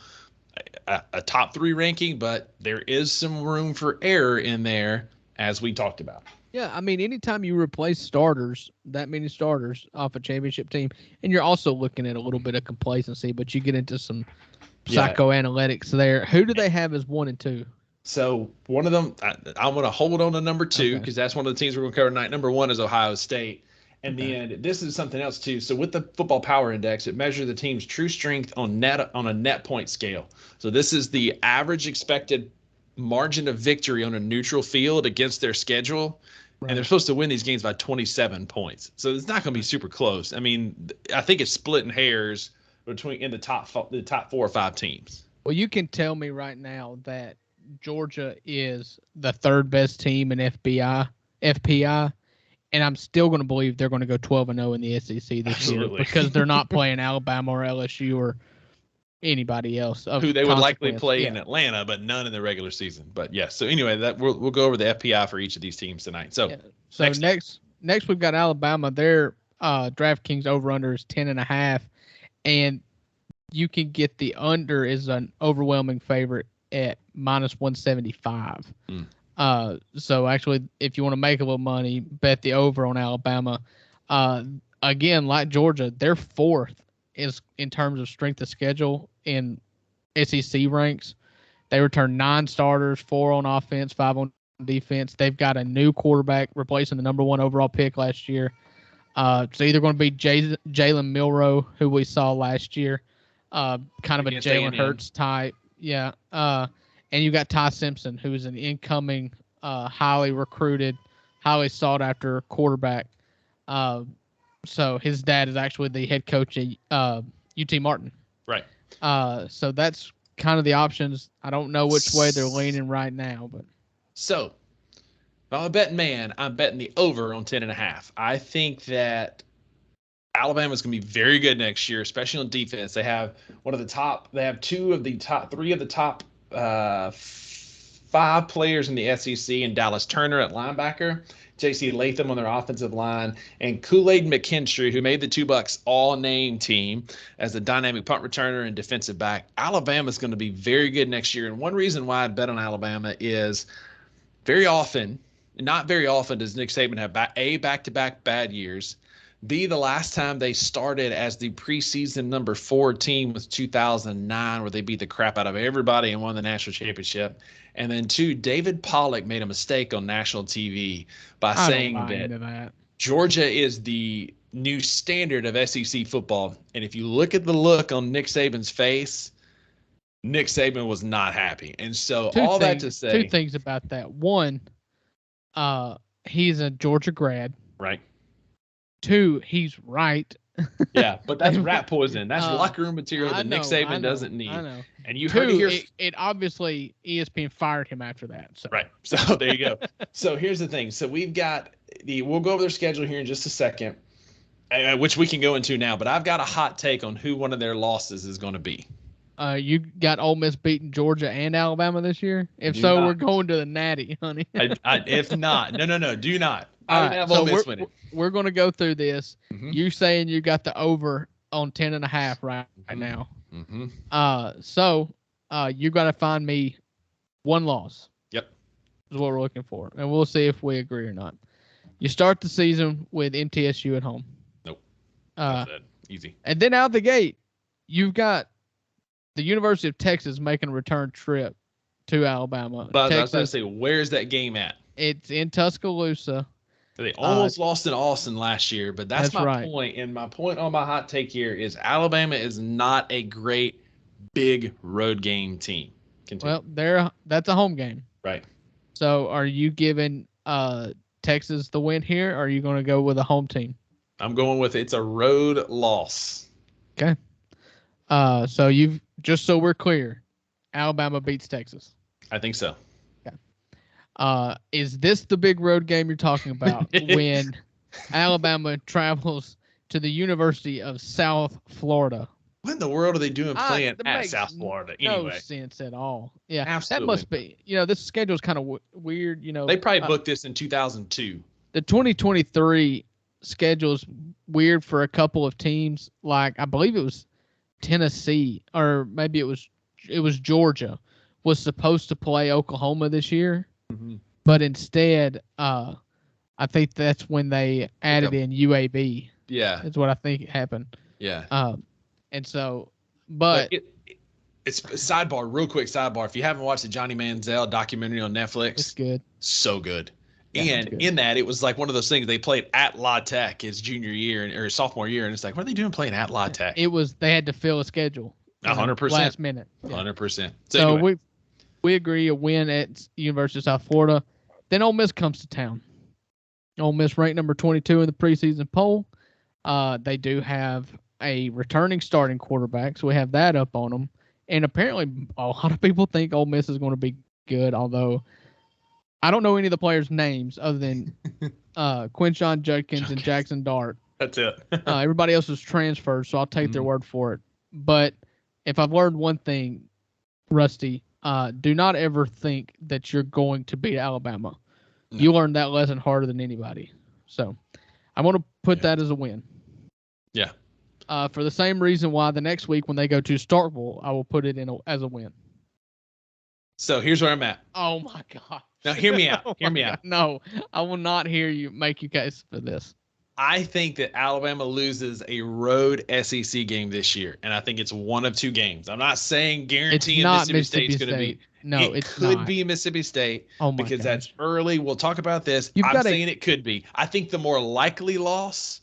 A top 3 ranking, but there is some room for error in there, as we talked about. Yeah, anytime you replace that many starters off a championship team, and you're also looking at a little bit of complacency, but you get into some psychoanalytics there. Who do they have as 1 and 2? So one of them, I'm going to hold on to number 2 because that's one of the teams we're going to cover tonight. Number 1 is Ohio State. And then this is something else too. So with the Football Power Index, it measures the team's true strength on a net point scale. So this is the average expected margin of victory on a neutral field against their schedule. Right. And they're supposed to win these games by 27 points. So it's not going to be super close. I think it's splitting hairs in the top 4 or 5 teams. Well, you can tell me right now that Georgia is the 3rd best team in FPI, and I'm still going to believe they're going to go 12-0 in the SEC this year because they're not playing Alabama or LSU or anybody else of who they would likely consequence. play in Atlanta, but none in the regular season. But yes, so anyway, that we'll go over the FPI for each of these teams tonight. So next we've got Alabama. Their DraftKings over/under is 10.5, and you can get the under is an overwhelming favorite at -175. So actually, if you want to make a little money, bet the over on Alabama. Again, like Georgia, they're fourth is in terms of strength of schedule in SEC ranks. They return 9 starters, 4 on offense, 5 on defense. They've got a new quarterback replacing the number 1 overall pick last year. It's either going to be Jalen Milroe, who we saw last year, kind of a Jalen Hurts type. Yeah. And you got Ty Simpson, who is an incoming, highly recruited, highly sought after quarterback. So his dad is actually the head coach at UT Martin. Right. So that's kind of the options. I don't know which way they're leaning right now, but so if I'm a betting man, I'm betting the over on 10.5. I think that Alabama's going to be very good next year, especially on defense. They have they have 3 of the top 5 players in the SEC, and Dallas Turner at linebacker, J.C. Latham on their offensive line, and Kool-Aid McKinstry, who made the $2 all-name team as a dynamic punt returner and defensive back. Alabama's going to be very good next year, and one reason why I'd bet on Alabama is not very often does Nick Saban have back-to-back bad years. B, the last time they started as the preseason number 4 team was 2009, where they beat the crap out of everybody and won the national championship. And then 2, David Pollock made a mistake on national TV by saying that Georgia is the new standard of SEC football. And if you look at the look on Nick Saban's face, Nick Saban was not happy. And so that to say 2 things about that. One, he's a Georgia grad. Right. 2, he's right. Yeah, but that's rat poison. That's locker room material that Nick Saban doesn't need. I know. And you heard it here. It obviously ESPN fired him after that. So. Right. So there you go. So here's the thing. So we've got we'll go over their schedule here in just a second, which we can go into now. But I've got a hot take on who one of their losses is going to be. You got Ole Miss beating Georgia and Alabama this year? If so, we're going to the Natty, honey. If not, no, do not. We're going to go through this. Mm-hmm. You saying you got the over on 10.5 right now. Mm-hmm. So you got to find me 1 loss. Yep. Is what we're looking for. And we'll see if we agree or not. You start the season with MTSU at home. Nope. Easy. And then out the gate, you've got the University of Texas making a return trip to Alabama. But I was going to say, where's that game at? It's in Tuscaloosa. They almost lost in Austin last year, but that's my right. point. And my point on my hot take here is Alabama is not a great big road game team. Continue. Well, that's a home game. Right. So are you giving Texas the win here, or are you going to go with a home team? I'm going with it's a road loss. Okay. So just so we're clear, Alabama beats Texas. I think so. Okay. Is this the big road game you're talking about when Alabama travels to the University of South Florida? What in the world are they doing playing at South Florida anyway? No sense at all. Yeah, absolutely. That must be. This schedule is kind of weird. They probably booked this in 2002. The 2023 schedule is weird for a couple of teams. Like I believe it was Tennessee, or maybe it was Georgia, was supposed to play Oklahoma this year, but instead, I think that's when they added in UAB. Yeah, that's what I think happened. Yeah. And so, but it's sidebar, real quick sidebar. If you haven't watched the Johnny Manziel documentary on Netflix, it's good. So good. Yeah, and in that, it was like one of those things they played at La Tech his junior year or sophomore year, and it's like, what are they doing playing at La Tech? They had to fill a schedule. 100%. Last minute. 100%. So anyway. we agree a win at University of South Florida. Then Ole Miss comes to town. Ole Miss ranked number 22 in the preseason poll. They do have a returning starting quarterback, so we have that up on them. And apparently, a lot of people think Ole Miss is going to be good, although I don't know any of the players' names other than Quinshon Judkins and Jackson Dart. That's it. Everybody else is transferred, so I'll take their word for it. But if I've learned one thing, Rusty, do not ever think that you're going to beat Alabama. No. You learned that lesson harder than anybody. So I'm going to put that as a win. Yeah. For the same reason why the next week when they go to Starkville, I will put it in as a win. So here's where I'm at. Oh, my God. Now, hear me out. Hear me out. No, I will not hear you make you case for this. I think that Alabama loses a road SEC game this year, and I think it's one of two games. I'm not saying guaranteeing Mississippi State's going to be. No, it could be Mississippi State because that's early. We'll talk about this. I'm saying it could be. I think the more likely loss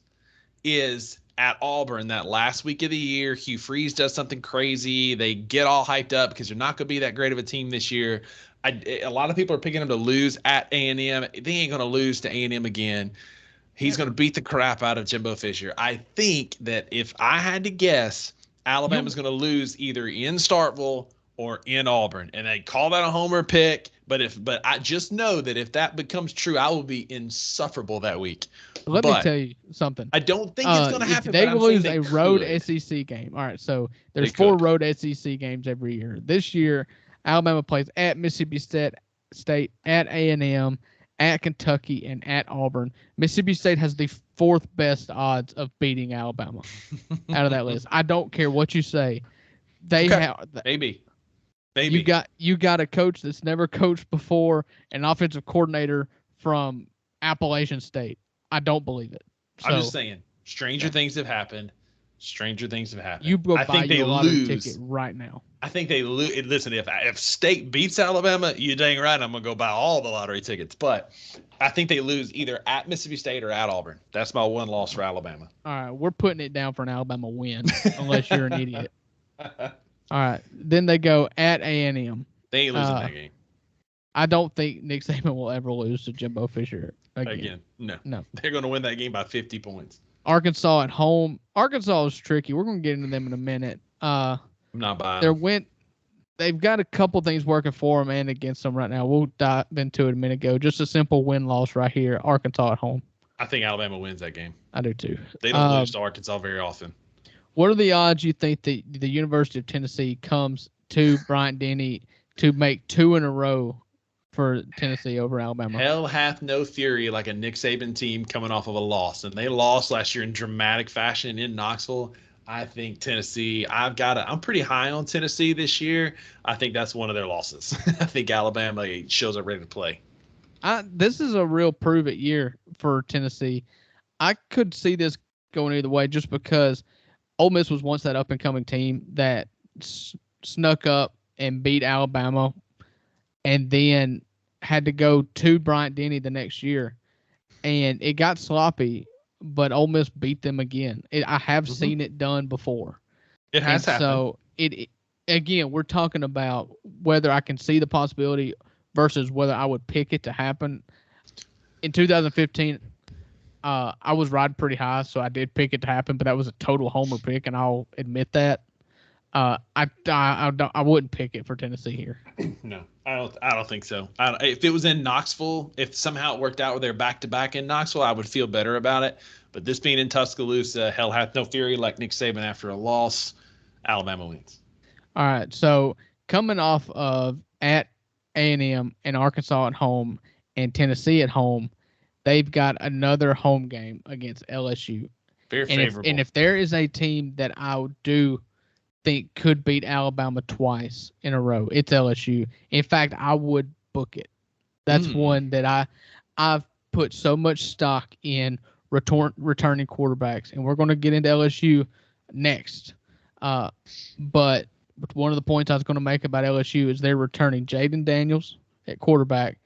is at Auburn that last week of the year. Hugh Freeze does something crazy. They get all hyped up because they're not going to be that great of a team this year. A lot of people are picking them to lose at A&M. They ain't going to lose to A&M again. He's going to beat the crap out of Jimbo Fisher. I think that if I had to guess, Alabama's going to lose either in Starkville or in Auburn. And they call that a homer pick. But I just know that if that becomes true, I will be insufferable that week. Let me tell you something. I don't think it's going to happen. They lose a road SEC game. All right, so there's 4 road SEC games every year. This year, Alabama plays at Mississippi State, at A&M, at Kentucky, and at Auburn. Mississippi State has the 4th best odds of beating Alabama out of that list. I don't care what you say. They have maybe. You got a coach that's never coached before, an offensive coordinator from Appalachian State. I don't believe it. So, I'm just saying, stranger things have happened. Stranger things have happened. You go buy your lottery ticket right now. I think they lose. Listen, if State beats Alabama, you dang right, I'm going to go buy all the lottery tickets. But I think they lose either at Mississippi State or at Auburn. That's my one loss for Alabama. All right, we're putting it down for an Alabama win, unless you're an idiot. All right, then they go at A&M. They ain't losing that game. I don't think Nick Saban will ever lose to Jimbo Fisher again. No. They're going to win that game by 50 points. Arkansas at home. Arkansas is tricky. We're going to get into them in a minute. I'm not buying. They've got a couple things working for them and against them right now. We'll dive into it a minute ago. Just a simple win-loss right here. Arkansas at home. I think Alabama wins that game. I do too. They don't lose to Arkansas very often. What are the odds you think the University of Tennessee comes to Bryant-Denny to make 2 in a row for Tennessee over Alabama? Hell hath no fury like a Nick Saban team coming off of a loss. And they lost last year in dramatic fashion in Knoxville. I think Tennessee, I'm pretty high on Tennessee this year. I think that's one of their losses. I think Alabama shows up ready to play. This is a real prove-it year for Tennessee. I could see this going either way just because Ole Miss was once that up-and-coming team that snuck up and beat Alabama and then had to go to Bryant-Denny the next year. And it got sloppy, but Ole Miss beat them again. I have seen it done before. It has happened. So, again, we're talking about whether I can see the possibility versus whether I would pick it to happen. In 2015, I was riding pretty high, so I did pick it to happen, but that was a total homer pick, and I'll admit that. I wouldn't pick it for Tennessee here. No, I don't think so. If it was in Knoxville, if somehow it worked out where they're back-to-back in Knoxville, I would feel better about it. But this being in Tuscaloosa, hell hath no fury like Nick Saban after a loss. Alabama wins. All right, so coming off of at A&M and Arkansas at home and Tennessee at home, they've got another home game against LSU. Very favorable. And if there is a team that I do think could beat Alabama twice in a row, it's LSU. In fact, I would book it. That's one that I've put so much stock in returning quarterbacks, and we're going to get into LSU next. But one of the points I was going to make about LSU is they're returning Jaden Daniels at quarterback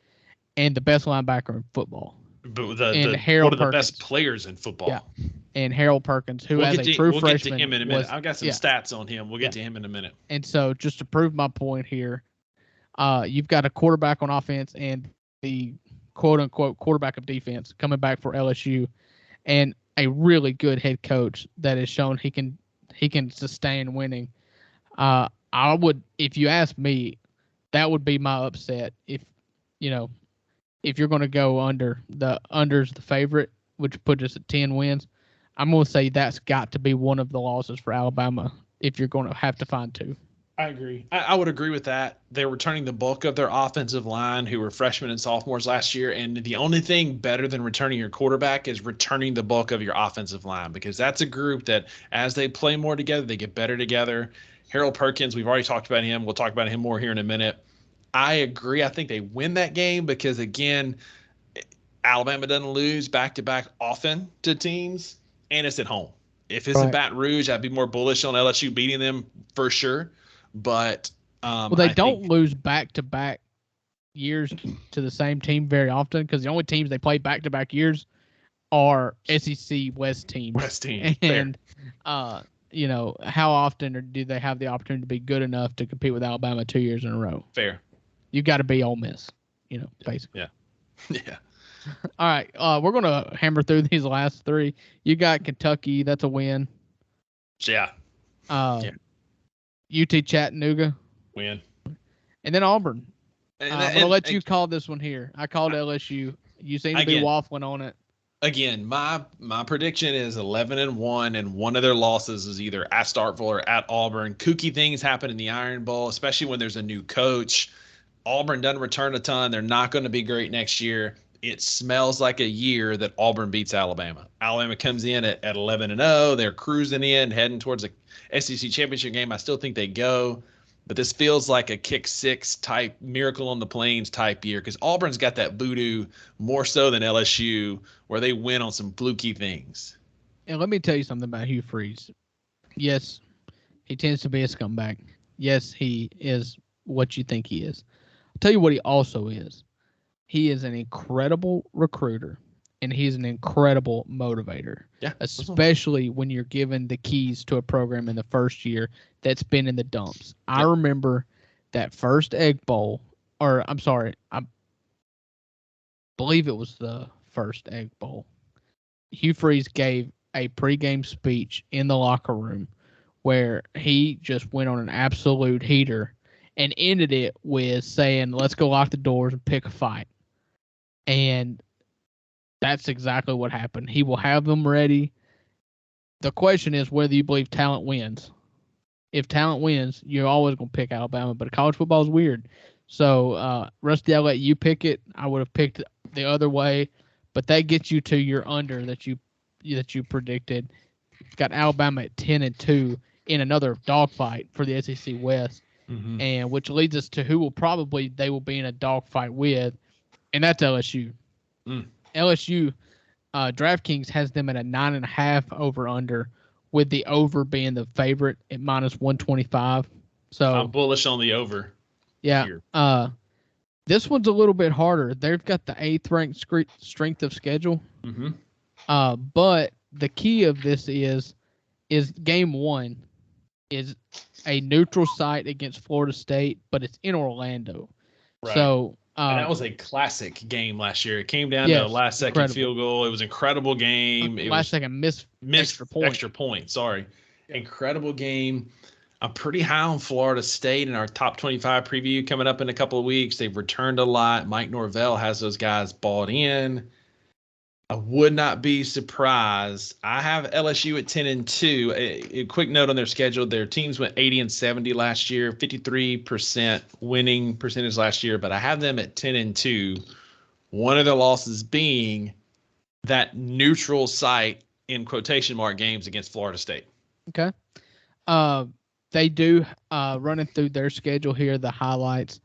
and the best linebacker in football. But one of the best players in football. Yeah. And Harold Perkins, who as a true freshman. We'll get to him in a minute. I've got some stats on him. We'll get to him in a minute. And so just to prove my point here, you've got a quarterback on offense and the quote-unquote quarterback of defense coming back for LSU, and a really good head coach that has shown he can sustain winning. I would, if you ask me, that would be my upset. If if you're going to go under's the favorite, which puts us at 10 wins, I'm going to say that's got to be one of the losses for Alabama if you're going to have to find two. I agree. I would agree with that. They're returning the bulk of their offensive line, who were freshmen and sophomores last year. And the only thing better than returning your quarterback is returning the bulk of your offensive line, because that's a group that, as they play more together, they get better together. Harold Perkins, we've already talked about him. We'll talk about him more here in a minute. I agree. I think they win that game because, again, Alabama doesn't lose back-to-back often to teams, and it's at home. If it's in Baton Rouge, I'd be more bullish on LSU beating them for sure. But they don't lose back-to-back years to the same team very often, because the only teams they play back-to-back years are SEC West teams. And how often do they have the opportunity to be good enough to compete with Alabama 2 years in a row? Fair. You got to be Ole Miss, basically. Yeah. Yeah. All right, we're gonna hammer through these last three. You got Kentucky, that's a win. Yeah. UT Chattanooga, win. And then Auburn. I'm gonna let you call this one here. I called LSU. You seem to be waffling on it. Again, my prediction is 11-1, and one of their losses is either at Starkville or at Auburn. Kooky things happen in the Iron Bowl, especially when there's a new coach. Auburn doesn't return a ton. They're not going to be great next year. It smells like a year that Auburn beats Alabama. Alabama comes in at 11-0. They're cruising in, heading towards a SEC championship game. I still think they go, but this feels like a kick six type, Miracle on the Plains type year, because Auburn's got that voodoo more so than LSU, where they win on some fluky things. And let me tell you something about Hugh Freeze. Yes, he tends to be a scumbag. Yes, he is what you think he is. I'll tell you what he also is. He is an incredible recruiter, and he's an incredible motivator. Yeah, especially when you're given the keys to a program in the first year that's been in the dumps. Yep. I remember that first Egg Bowl, or I'm sorry, I believe it was the first Egg Bowl. Hugh Freeze gave a pregame speech in the locker room where he just went on an absolute heater and ended it with saying, "Let's go lock the doors and pick a fight." And that's exactly what happened. He will have them ready. The question is whether you believe talent wins. If talent wins, you're always going to pick Alabama, but college football is weird. So, Rusty, I'll let you pick it. I would have picked the other way, but that gets you to your under that you predicted. Got Alabama at 10-2 in another dogfight for the SEC West, and which leads us to who they will be in a dogfight with, and that's LSU. LSU, DraftKings has them at a 9.5 over/under, with the over being the favorite at -125. So I'm bullish on the over. Yeah. Here. This one's a little bit harder. They've got the 8th ranked strength of schedule. But the key of this is game 1 is a neutral site against Florida State, but it's in Orlando. Right. So and that was a classic game last year. It came down to a last-second field goal. It was an incredible game. Last-second missed extra point. Sorry. Yeah. Incredible game. I'm pretty high on Florida State in our top 25 preview coming up in a couple of weeks. They've returned a lot. Mike Norvell has those guys bought in. I would not be surprised. I have LSU at 10-2. A quick note on their schedule: their teams went 80-70 last year, 53% winning percentage last year, but I have them at 10-2. One of their losses being that neutral site in quotation mark games against Florida State. Okay. They do running through their schedule here, the highlights.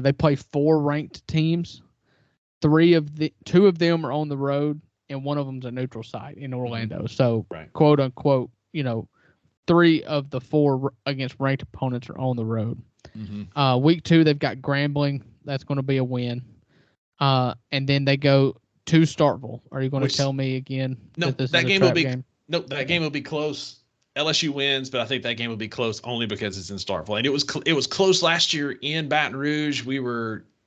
They play 4 ranked teams. 2 of them are on the road, and one of them's a neutral site in Orlando. So, quote unquote, 3 of the 4 against ranked opponents are on the road. Week 2, they've got Grambling. That's going to be a win. And then they go to Starkville. Are you going to tell me again? No, that game will be that game will be close. LSU wins, but I think that game will be close only because it's in Starkville. And it was close last year in Baton Rouge.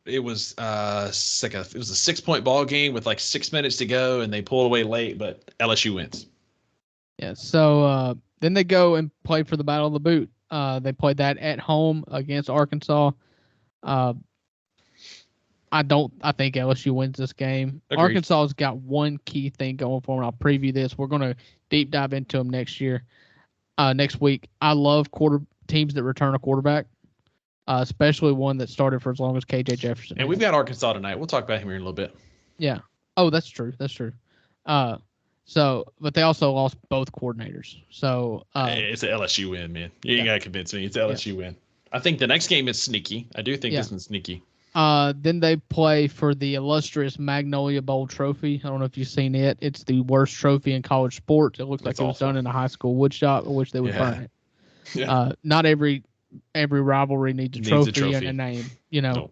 It was a 6-point ball game with like 6 minutes to go, and they pulled away late, but LSU wins. Yeah. So then they go and play for the Battle of the Boot. They played that at home against Arkansas. I think LSU wins this game. Agreed. Arkansas's got one key thing going for them. I'll preview this. We're going to deep dive into them next week. I love teams that return a quarterback, especially one that started for as long as KJ Jefferson. And we've got Arkansas tonight. We'll talk about him here in a little bit. Yeah. Oh, that's true. But they also lost both coordinators. So it's an LSU win, man. You ain't got to convince me. It's an LSU win. I think the next game is sneaky. I do think this one's sneaky. Then they play for the illustrious Magnolia Bowl trophy. I don't know if you've seen it. It's the worst trophy in college sports. It looks like it was done in a high school wood shop. I wish they would burn it. Yeah. Not every rivalry needs a trophy and a name, No.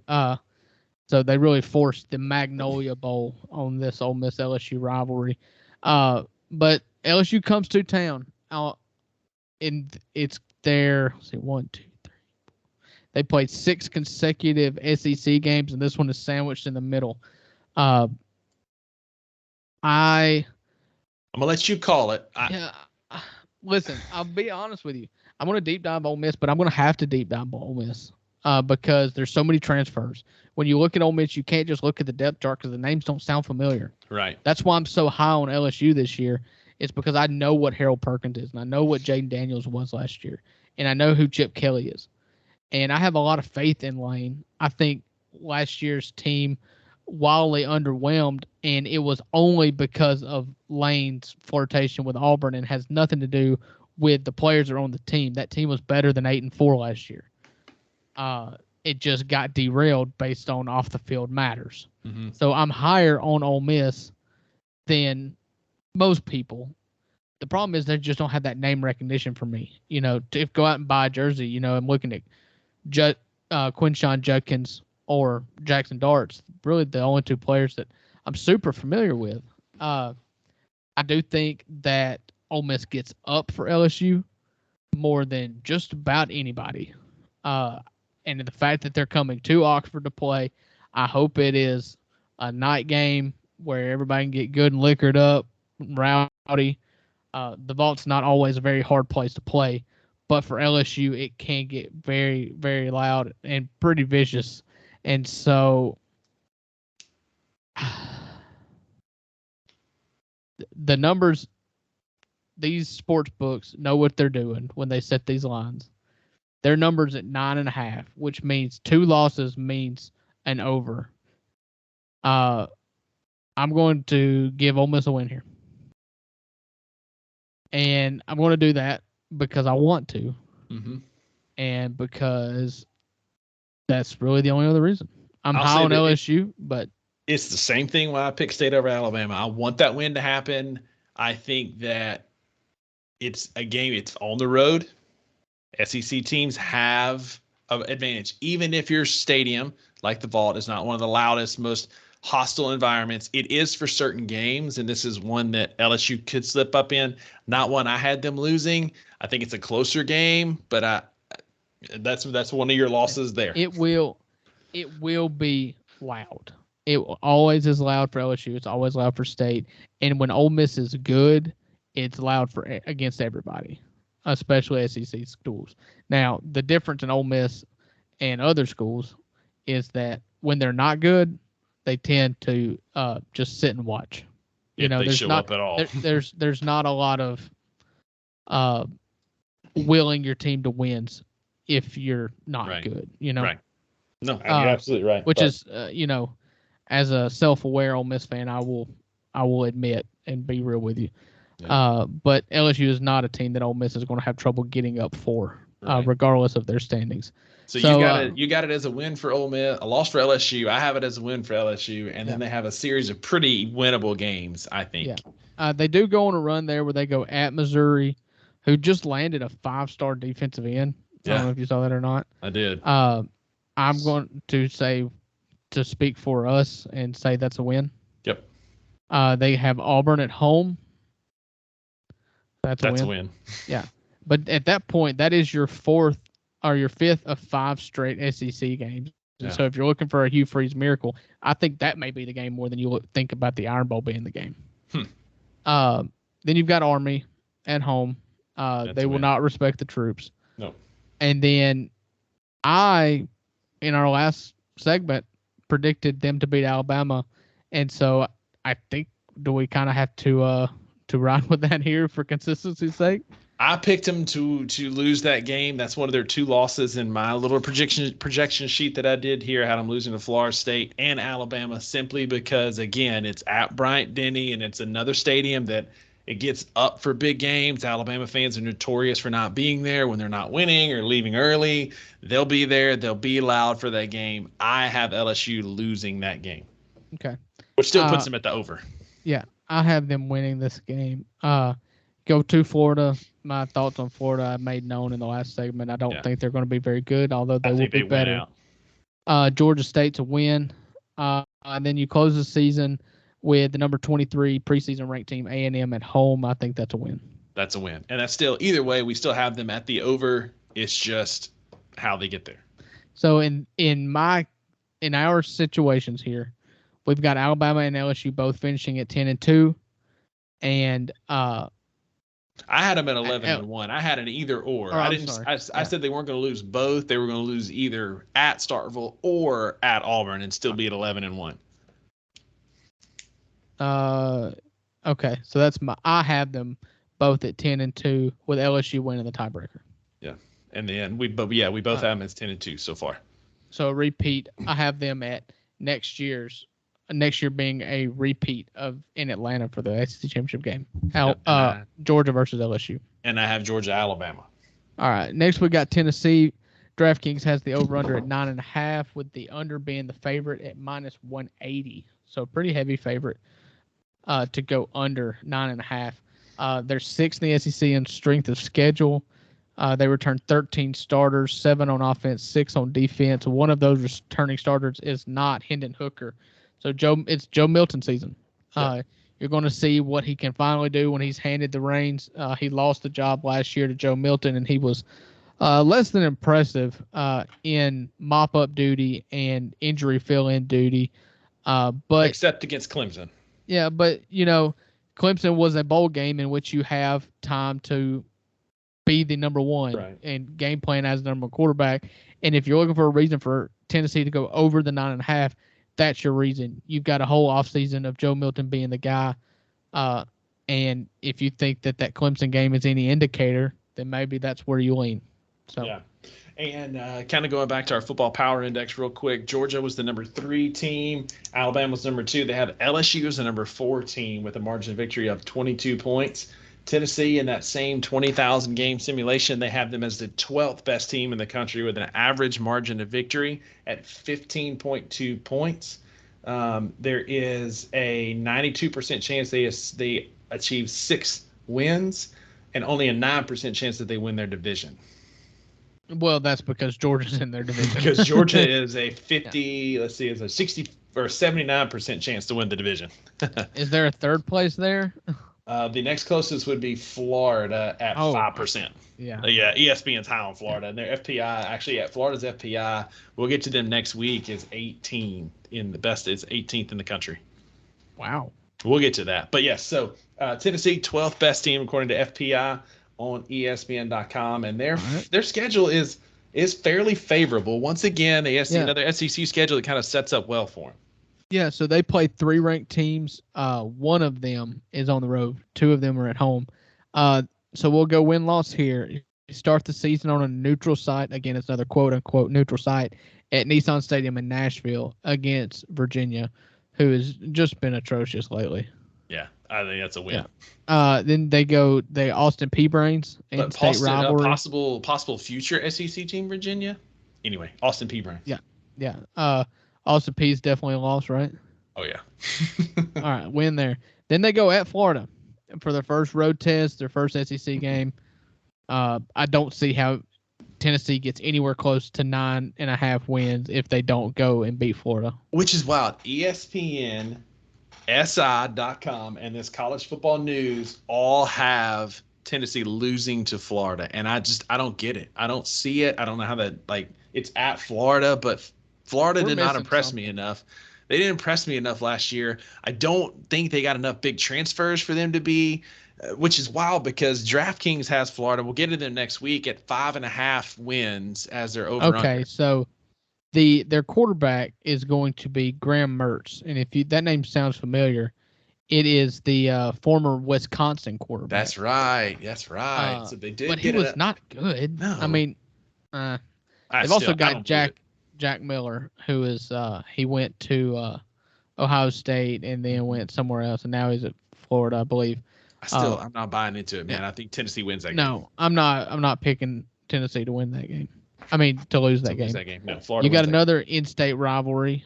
So they really forced the Magnolia Bowl on this Ole Miss LSU rivalry. But LSU comes to town. And it's their, let's see, 1, 2, 3. They played 6 consecutive SEC games, and this one is sandwiched in the middle. I'm gonna let you call it. Listen, I'll be honest with you. I'm gonna deep dive Ole Miss, but I'm gonna have to deep dive Ole Miss because there's so many transfers. When you look at Ole Miss, you can't just look at the depth chart because the names don't sound familiar. Right. That's why I'm so high on LSU this year. It's because I know what Harold Perkins is, and I know what Jaden Daniels was last year, and I know who Chip Kelly is. And I have a lot of faith in Lane. I think last year's team wildly underwhelmed, and it was only because of Lane's flirtation with Auburn and has nothing to do with the players that are on the team. That team was better than 8-4 last year. It just got derailed based on off-the-field matters. Mm-hmm. So I'm higher on Ole Miss than most people. The problem is they just don't have that name recognition for me. To go out and buy a jersey, I'm looking at Quinshon Judkins or Jackson Darts, really the only 2 players that I'm super familiar with. I do think that Ole Miss gets up for LSU more than just about anybody. And the fact that they're coming to Oxford to play, I hope it is a night game where everybody can get good and liquored up, rowdy. The Vault's not always a very hard place to play. But for LSU, it can get very, very loud and pretty vicious. And so the numbers, these sports books know what they're doing when they set these lines. Their numbers at 9.5, which means 2 losses means an over. I'm going to give Ole Miss a win here. And I'm going to do that because I want to, and because that's really the only other reason. I'm high on LSU, but it's the same thing when I pick State over Alabama. I want that win to happen. I think that it's a game. It's on the road. SEC teams have an advantage, even if your stadium, like the Vault, is not one of the loudest, most hostile environments. It is for certain games, and this is one that LSU could slip up in. Not one I had them losing. I think it's a closer game, but that's one of your losses there. It will be loud. It always is loud for LSU. It's always loud for State. And when Ole Miss is good, it's loud against everybody, especially SEC schools. Now, the difference in Ole Miss and other schools is that when they're not good, they tend to just sit and watch. If they show up at all. There's not a lot of willing your team to wins if you're not good. Right. No, you're absolutely right. Which is, as a self-aware Ole Miss fan, I will admit and be real with you. Yeah. But LSU is not a team that Ole Miss is going to have trouble getting up for, regardless of their standings. So you got it as a win for Ole Miss, a loss for LSU. I have it as a win for LSU, and then they have a series of pretty winnable games, I think. Yeah. They do go on a run there where they go at Missouri, who just landed a 5-star defensive end. I don't know if you saw that or not. I did. I'm going to speak for us and say that's a win. Yep. They have Auburn at home. That's a win. Yeah. But at that point, that is your 4th or your 5th of 5 straight SEC games. Yeah. So if you're looking for a Hugh Freeze miracle, I think that may be the game more than you think about the Iron Bowl being the game. Then you've got Army at home. They will not respect the troops. No. And then in our last segment, predicted them to beat Alabama, and so I think do we kind of have to ride with that here for consistency's sake? I picked them to lose that game. That's one of their 2 losses in my little projection sheet that I did here. I had them losing to Florida State and Alabama simply because, again, it's at Bryant-Denny and it's another stadium that it gets up for big games. Alabama fans are notorious for not being there when they're not winning or leaving early. They'll be there. They'll be loud for that game. I have LSU losing that game. Okay. Which still puts them at the over. Yeah, I have them winning this game. Go to Florida. My thoughts on Florida I made known in the last segment. I don't think they're going to be very good, although they will be better. Georgia State to win. And then you close the season with the number 23 preseason ranked team A&M at home. I think that's a win. That's a win. And that's still, either way, we still have them at the over. It's just how they get there. So in our situations here, we've got Alabama and LSU both finishing at 10-2. And I had them at 11-1. I had an either or. I said they weren't going to lose both. They were going to lose either at Starkville or at Auburn and still be at 11-1. Okay, so I have them both at 10-2 with LSU winning the tiebreaker. Yeah, and then we both have them as 10-2 so far. So a repeat. I have them at next year being a repeat of in Atlanta for the SEC championship game. Georgia versus LSU. And I have Georgia, Alabama. All right. Next we got Tennessee. DraftKings has the over/under at 9.5, with the under being the favorite at -180. So pretty heavy favorite to go under 9.5. They're 6th in the SEC in strength of schedule. They returned 13 starters, 7 on offense, 6 on defense. One of those returning starters is not Hendon Hooker. So it's Joe Milton season. You're going to see what he can finally do when he's handed the reins. He lost the job last year to Joe Milton, and he was less than impressive in mop-up duty and injury fill-in duty. But except against Clemson. Yeah, but, Clemson was a bowl game in which you have time to be the number one and game plan as the number one quarterback. And if you're looking for a reason for Tennessee to go over the 9.5, that's your reason. You've got a whole offseason of Joe Milton being the guy. And if you think that Clemson game is any indicator, then maybe that's where you lean. So. Yeah. And kind of going back to our football power index real quick, Georgia was the number 3 team. Alabama was number 2. They have LSU as the number 4 team with a margin of victory of 22 points. Tennessee, in that same 20,000 game simulation, they have them as the 12th best team in the country with an average margin of victory at 15.2 points. There is a 92% chance they achieve 6 wins and only a 9% chance that they win their division. Well, that's because Georgia's in their division. Because Georgia is a 60 or 79% chance to win the division. Is there a third place there? The next closest would be Florida at 5%. Yeah. ESPN's high on Florida, and their FPI actually at Florida's FPI. We'll get to them next week. Is 18 in the best. It's 18th in the country. Wow. We'll get to that, but yes. So Tennessee, 12th best team according to FPI on ESPN.com, and their schedule is fairly favorable. Once again, another SEC schedule that kind of sets up well for them. Yeah, so they play 3 ranked teams. One of them is on the road. 2 of them are at home. So we'll go win-loss here. You start the season on a neutral site. Again, it's another quote-unquote neutral site at Nissan Stadium in Nashville against Virginia, who has just been atrocious lately. Yeah, I think that's a win. Yeah. Then they Austin Peay in state rivalry. Possible future SEC team, Virginia. Anyway, Austin Peay. Yeah. Austin Peay is definitely a loss, right? Oh, yeah. All right, win there. Then they go at Florida for their first road test, their first SEC game. I don't see how Tennessee gets anywhere close to 9.5 wins if they don't go and beat Florida. Which is wild. ESPN, SI.com, and this college football news all have Tennessee losing to Florida. And I don't get it. I don't see it. I don't know how that, it's at Florida, but Florida did not impress me enough. They didn't impress me enough last year. I don't think they got enough big transfers for them to be, which is wild because DraftKings has Florida. We'll get to them next week at 5.5 wins as their over. Okay, so their quarterback is going to be Graham Mertz, and if that name sounds familiar, it is the former Wisconsin quarterback. That's right. That's right. So they did but he get was it. not good. No. I mean, they've also got Jack Miller, who is he went to Ohio State and then went somewhere else, and now he's at Florida, I believe. I'm not buying into it, man. I think Tennessee wins that game. No, I'm not picking Tennessee to win that game. I mean, to lose that game. No, Florida. You got another in-state rivalry.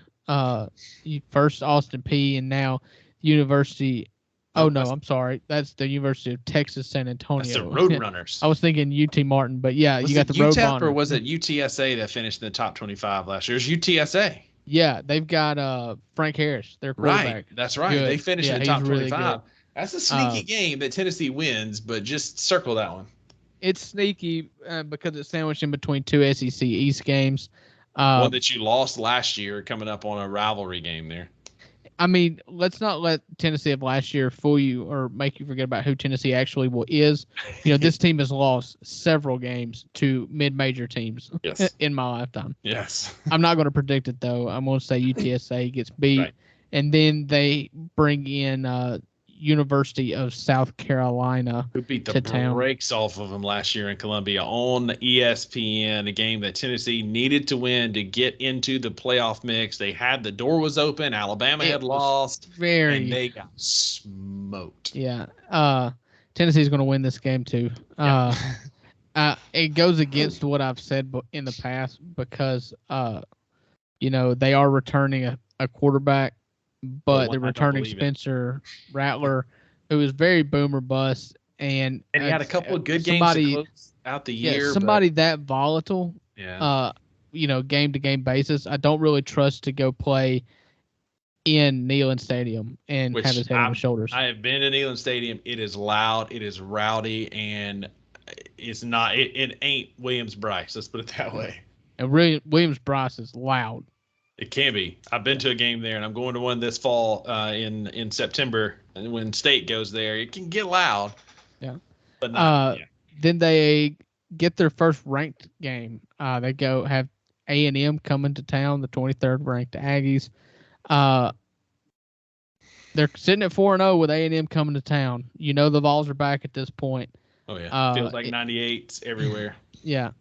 First Austin Peay and now University. Oh no, I'm sorry. That's the University of Texas San Antonio. That's the Roadrunners. I was thinking UT Martin, but yeah, you got the Roadrunners. Or was it UTSA that finished in the top 25 last year? It was UTSA. Yeah, they've got Frank Harris, their quarterback. Right, that's right. Good. They finished in the top 25. Really that's a sneaky game that Tennessee wins, but just circle that one. It's sneaky because it's sandwiched in between two SEC East games. One that you lost last year, coming up on a rivalry game there. I mean, let's not let Tennessee of last year fool you or make you forget about who Tennessee actually is. You know, this team has lost several games to mid-major teams in my lifetime. Yes. I'm not going to predict it, though. I'm going to say UTSA gets beat. Right. And then they bring in University of South Carolina, who beat the brakes off of them last year in Columbia on ESPN, a game that Tennessee needed to win to get into the playoff mix. They had the door was open. Alabama had lost, and they got smoked. Yeah, Tennessee's going to win this game too. It goes against what I've said in the past because they are returning a quarterback. But they're returning Spencer Rattler, who is very boomer bust, and he had a couple of good games to close out the year. Somebody that volatile, game to game basis, I don't really trust to go play in Neyland Stadium and have his head on his shoulders. I have been in Neyland Stadium. It is loud, it is rowdy, and it's not. It ain't Williams-Brice. Let's put it that way. And Williams-Brice is loud. It can be. I've been to a game there, and I'm going to one this fall in September. And when State goes there, it can get loud. Yeah. But not, then they get their first ranked game. They have A&M coming to town, the 23rd ranked Aggies. They're sitting at 4-0 with A&M coming to town. You know the Vols are back at this point. Oh yeah, feels like 98's everywhere. Yeah.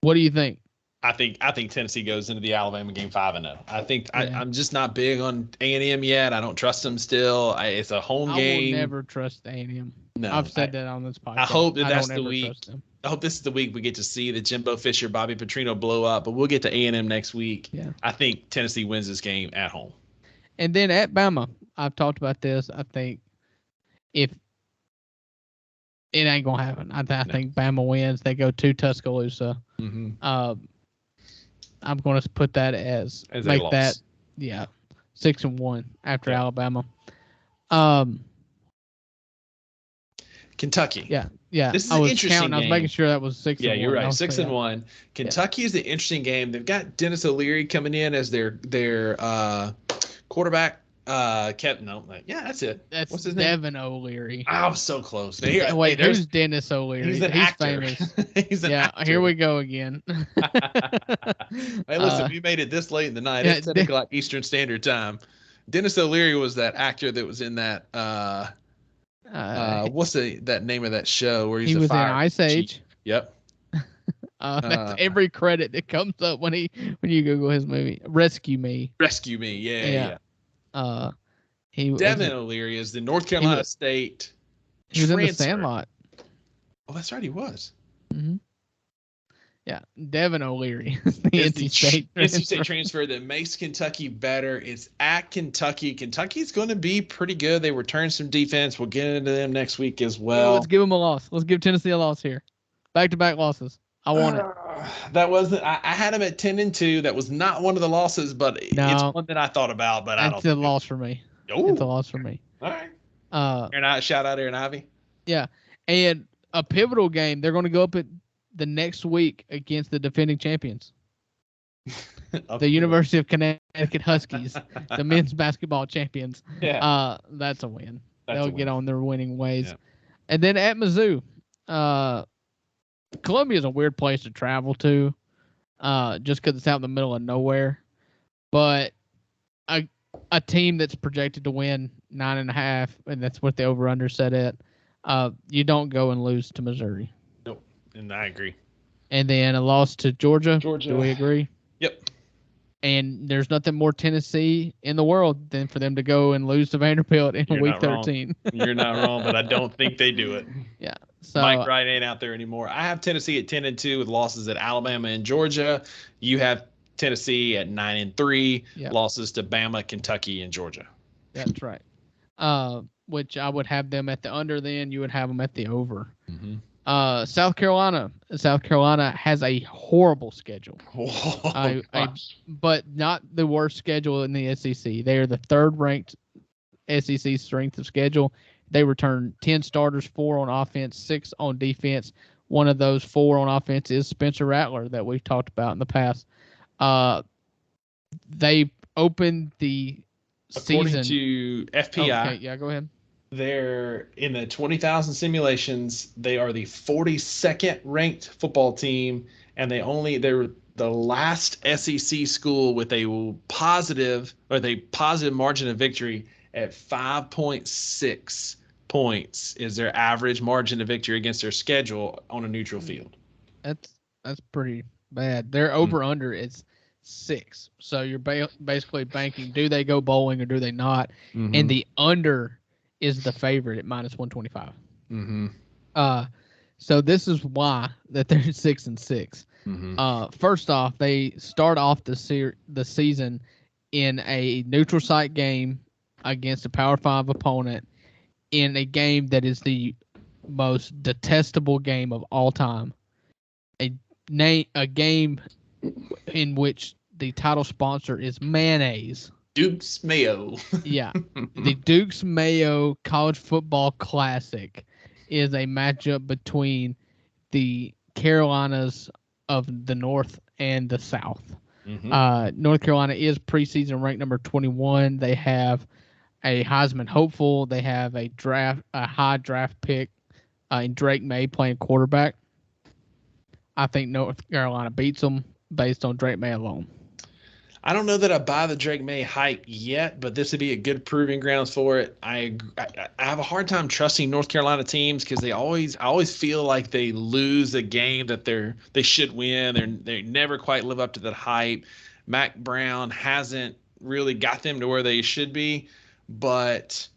What do you think? I think Tennessee goes into the Alabama game 5-0. I think I'm just not big on A&M yet. I don't trust them still. It's a home game. I will never trust A&M. No, I've said that on this podcast. I hope that's the week. I hope this is the week we get to see the Jimbo Fisher, Bobby Petrino blow up. But we'll get to A&M next week. Yeah. I think Tennessee wins this game at home. And then at Bama, I've talked about this. I think if it ain't gonna happen, I think Bama wins. They go to Tuscaloosa. Mm-hmm. I'm going to put that as make that 6-1 after Alabama. Kentucky. Yeah. This is an interesting game. I was making sure that was 6-1. Yeah, you're right. 6-1. Kentucky is an interesting game. They've got Dennis O'Leary coming in as their quarterback. That's it. What's his name? Devin O'Leary. I was so close. Who's Dennis O'Leary? He's an actor. Famous. He's an actor. Here we go again. Hey, listen, we made it this late in the night. It's 10 o'clock Eastern Standard Time. Dennis O'Leary was that actor that was in that. What's that name of that show where he was in Ice Age? Yep. That's every credit that comes up when you Google his movie. Rescue Me. Yeah. Devin O'Leary is the North Carolina State. He was in the Sandlot. Oh, that's right, he was. Mm-hmm. Yeah, Devin O'Leary is the NC State transfer that makes Kentucky better. It's at Kentucky. Kentucky's going to be pretty good. They return some defense. We'll get into them next week as well. Let's give them a loss. Let's give Tennessee a loss here. Back-to-back losses. I want it. That wasn't. I had them at 10-2. That was not one of the losses, but it's one that I thought about. But it's a loss for me. It's a loss for me. All right. Shout out Aaron Ivey. Yeah, and a pivotal game. They're going to go up at the next week against the defending champions, the University of Connecticut Huskies, the men's basketball champions. Yeah. That's a win. They'll get on their winning ways. Yeah. And then at Mizzou, Columbia is a weird place to travel to. just because it's out in the middle of nowhere. But a team that's projected to win 9.5, and that's what the over/under set at. You don't go and lose to Missouri. Nope, and I agree. And then a loss to Georgia. Do we agree? Yep. And there's nothing more Tennessee in the world than for them to go and lose to Vanderbilt in week 13. You're not wrong, but I don't think they do it. Yeah. So Mike Wright ain't out there anymore. I have Tennessee at 10-2 with losses at Alabama and Georgia. You have Tennessee at 9-3, losses to Bama, Kentucky, and Georgia. That's right. Which I would have them at the under. Then you would have them at the over. Mm-hmm. South Carolina. South Carolina has a horrible schedule. But not the worst schedule in the SEC. They are the third-ranked SEC strength of schedule. They return 10 starters, 4 on offense, 6 on defense. One of those 4 on offense is Spencer Rattler that we've talked about in the past. They opened the According season. to FPI. Okay, yeah, go ahead. They're in the 20,000 simulations. They are the 42nd ranked football team, and they're the last SEC school with a positive margin of victory at 5.6 points is their average margin of victory against their schedule on a neutral field. That's pretty bad. Their over under is 6. So you're basically banking, do they go bowling or do they not? Mm-hmm. And the under is the favorite at -125. Mm-hmm. So this is why that they're 6-6. Mm-hmm. First off, they start off the season in a neutral site game against a Power 5 opponent in a game that is the most detestable game of all time. A game in which the title sponsor is mayonnaise. Duke's Mayo. Yeah. The Duke's Mayo College Football Classic is a matchup between the Carolinas of the North and the South. Mm-hmm. North Carolina is preseason ranked number 21. They have a Heisman hopeful. They have a high draft pick in Drake May playing quarterback. I think North Carolina beats them based on Drake May alone. I don't know that I buy the Drake May hype yet, but this would be a good proving grounds for it. I have a hard time trusting North Carolina teams because I always feel like they lose a game that they should win. They never quite live up to that hype. Mac Brown hasn't really got them to where they should be, but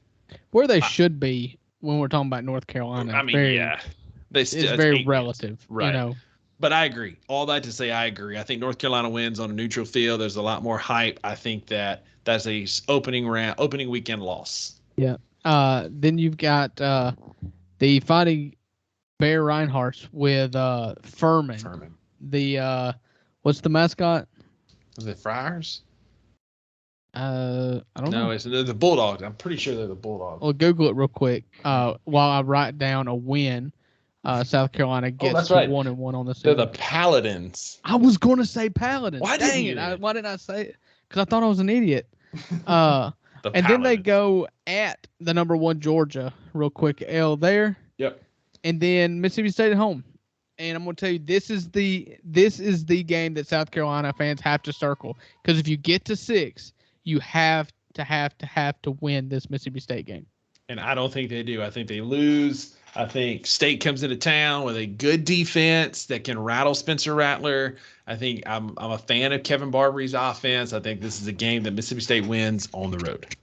where they should be when we're talking about North Carolina. I mean, it's very relative, right? You know. But I agree. All that to say, I agree. I think North Carolina wins on a neutral field. There's a lot more hype. I think that's a opening weekend loss. Yeah. Then you've got the Fighting Bear Reinhardts with Furman. The what's the mascot? Is it Friars? I don't know. No, they're the Bulldogs. I'm pretty sure they're the Bulldogs. Well, Google it real quick while I write down a win. South Carolina gets 1-1 on the season. They're the Paladins. I was going to say Paladins. Why didn't I say it? Because I thought I was an idiot. And then they go at the number 1 Georgia, real quick. L there. Yep. And then Mississippi State at home. And I'm going to tell you, this is the game that South Carolina fans have to circle. Because if you get to 6, you have to win this Mississippi State game. And I don't think they do. I think they lose. I think State comes into town with a good defense that can rattle Spencer Rattler. I think I'm a fan of Kevin Barbery's offense. I think this is a game that Mississippi State wins on the road.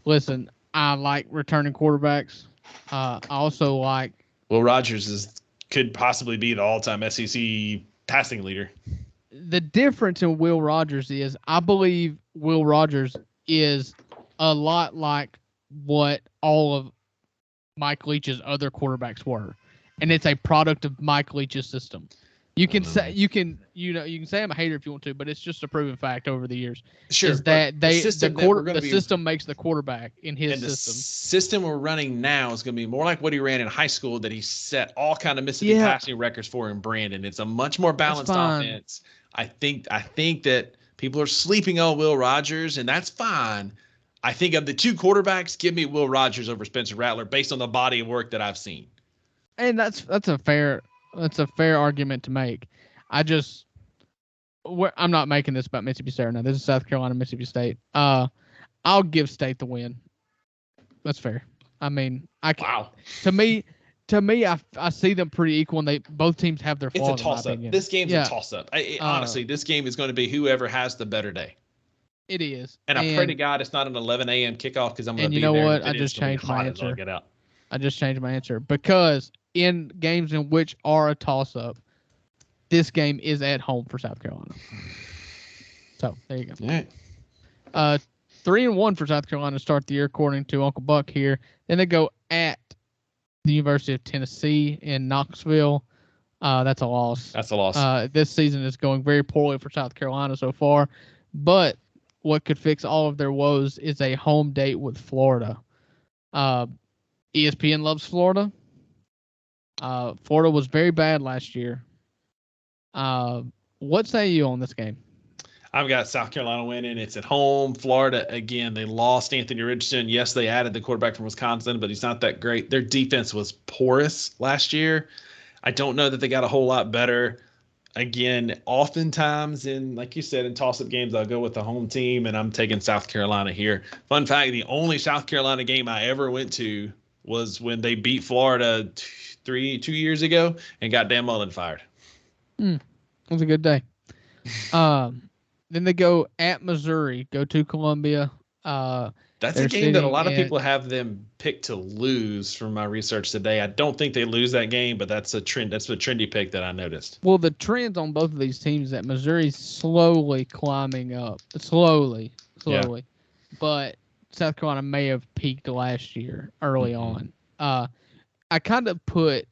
Listen, I like returning quarterbacks. I also like Will Rogers could possibly be the all-time SEC passing leader. The difference in Will Rogers is I believe Will Rogers is a lot like what all of Mike Leach's other quarterbacks were, and it's a product of Mike Leach's system. You can say I'm a hater if you want to, but it's just a proven fact over the years. Sure, is that the system makes the quarterback in his system. The system we're running now is going to be more like what he ran in high school that he set all kind of Mississippi passing records for in Brandon. It's a much more balanced offense. I think that people are sleeping on Will Rogers, and that's fine. I think of the 2 quarterbacks, give me Will Rogers over Spencer Rattler based on the body of work that I've seen. And that's a fair That's a fair argument to make. I'm not making this about Mississippi State right now. This is South Carolina, Mississippi State. I'll give State the win. That's fair. I mean, Wow. To me, I see them pretty equal, and both teams have their flaws. It's a toss-up. This game's a toss-up. Honestly, this game is going to be whoever has the better day. It is. And I pray to God it's not an 11 a.m. kickoff because I'm going to be there. And you know there. what? I just changed my answer because in games in which are a toss-up, this game is at home for South Carolina. So there you go. All right. 3-1 for South Carolina to start the year, according to Uncle Buck here. Then they go at the University of Tennessee in Knoxville. That's a loss. This season is going very poorly for South Carolina so far. But what could fix all of their woes is a home date with Florida. ESPN loves Florida. Florida was very bad last year. What say you on this game? I've got South Carolina winning. It's at home. Florida, again, they lost Anthony Richardson. Yes, they added the quarterback from Wisconsin, but he's not that great. Their defense was porous last year. I don't know that they got a whole lot better. Again, oftentimes like you said, in toss-up games, I'll go with the home team, and I'm taking South Carolina here. Fun fact, the only South Carolina game I ever went to was when they beat Florida 2 years ago and got Dan Mullen fired. It was a good day. Then they go at Missouri, go to Columbia. That's a game that a lot of people have them picked to lose from my research today. I don't think they lose that game, but that's a trend. That's a trendy pick that I noticed. Well, the trends on both of these teams is that Missouri's slowly climbing up. Slowly. Yeah. But South Carolina may have peaked last year early on. I kind of put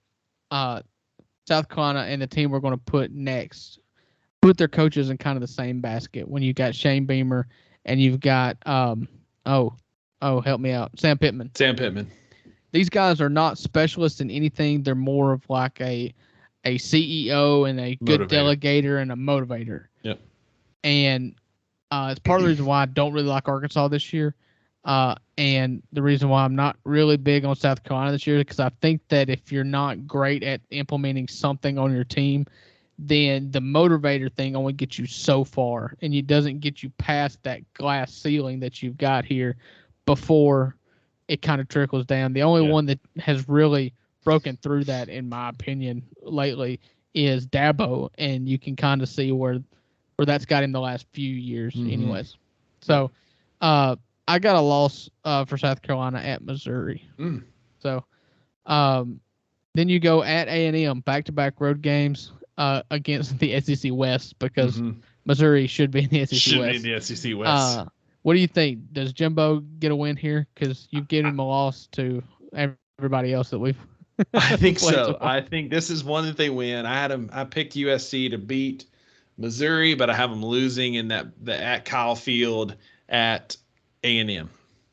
South Carolina and the team we're going to put next, put their coaches in kind of the same basket when you've got Shane Beamer and you've got help me out, Sam Pittman. These guys are not specialists in anything. They're more of like a CEO and a good delegator and a motivator. Yep. And it's part of the reason why I don't really like Arkansas this year. And the reason why I'm not really big on South Carolina this year is because I think that if you're not great at implementing something on your team, then the motivator thing only gets you so far, and it doesn't get you past that glass ceiling that you've got here before it kind of trickles down. The only one that has really broken through that, in my opinion, lately is Dabo, and you can kind of see where that's got him the last few years anyways. So I got a loss for South Carolina at Missouri. So then you go at A&M, back-to-back road games against the SEC West because Missouri should be in the SEC West. What do you think? Does Jimbo get a win here? Because you've given him a loss to everybody else that we've I think so. I think this is one that they win. I picked USC to beat Missouri, but I have them losing in the at Kyle Field at A&M.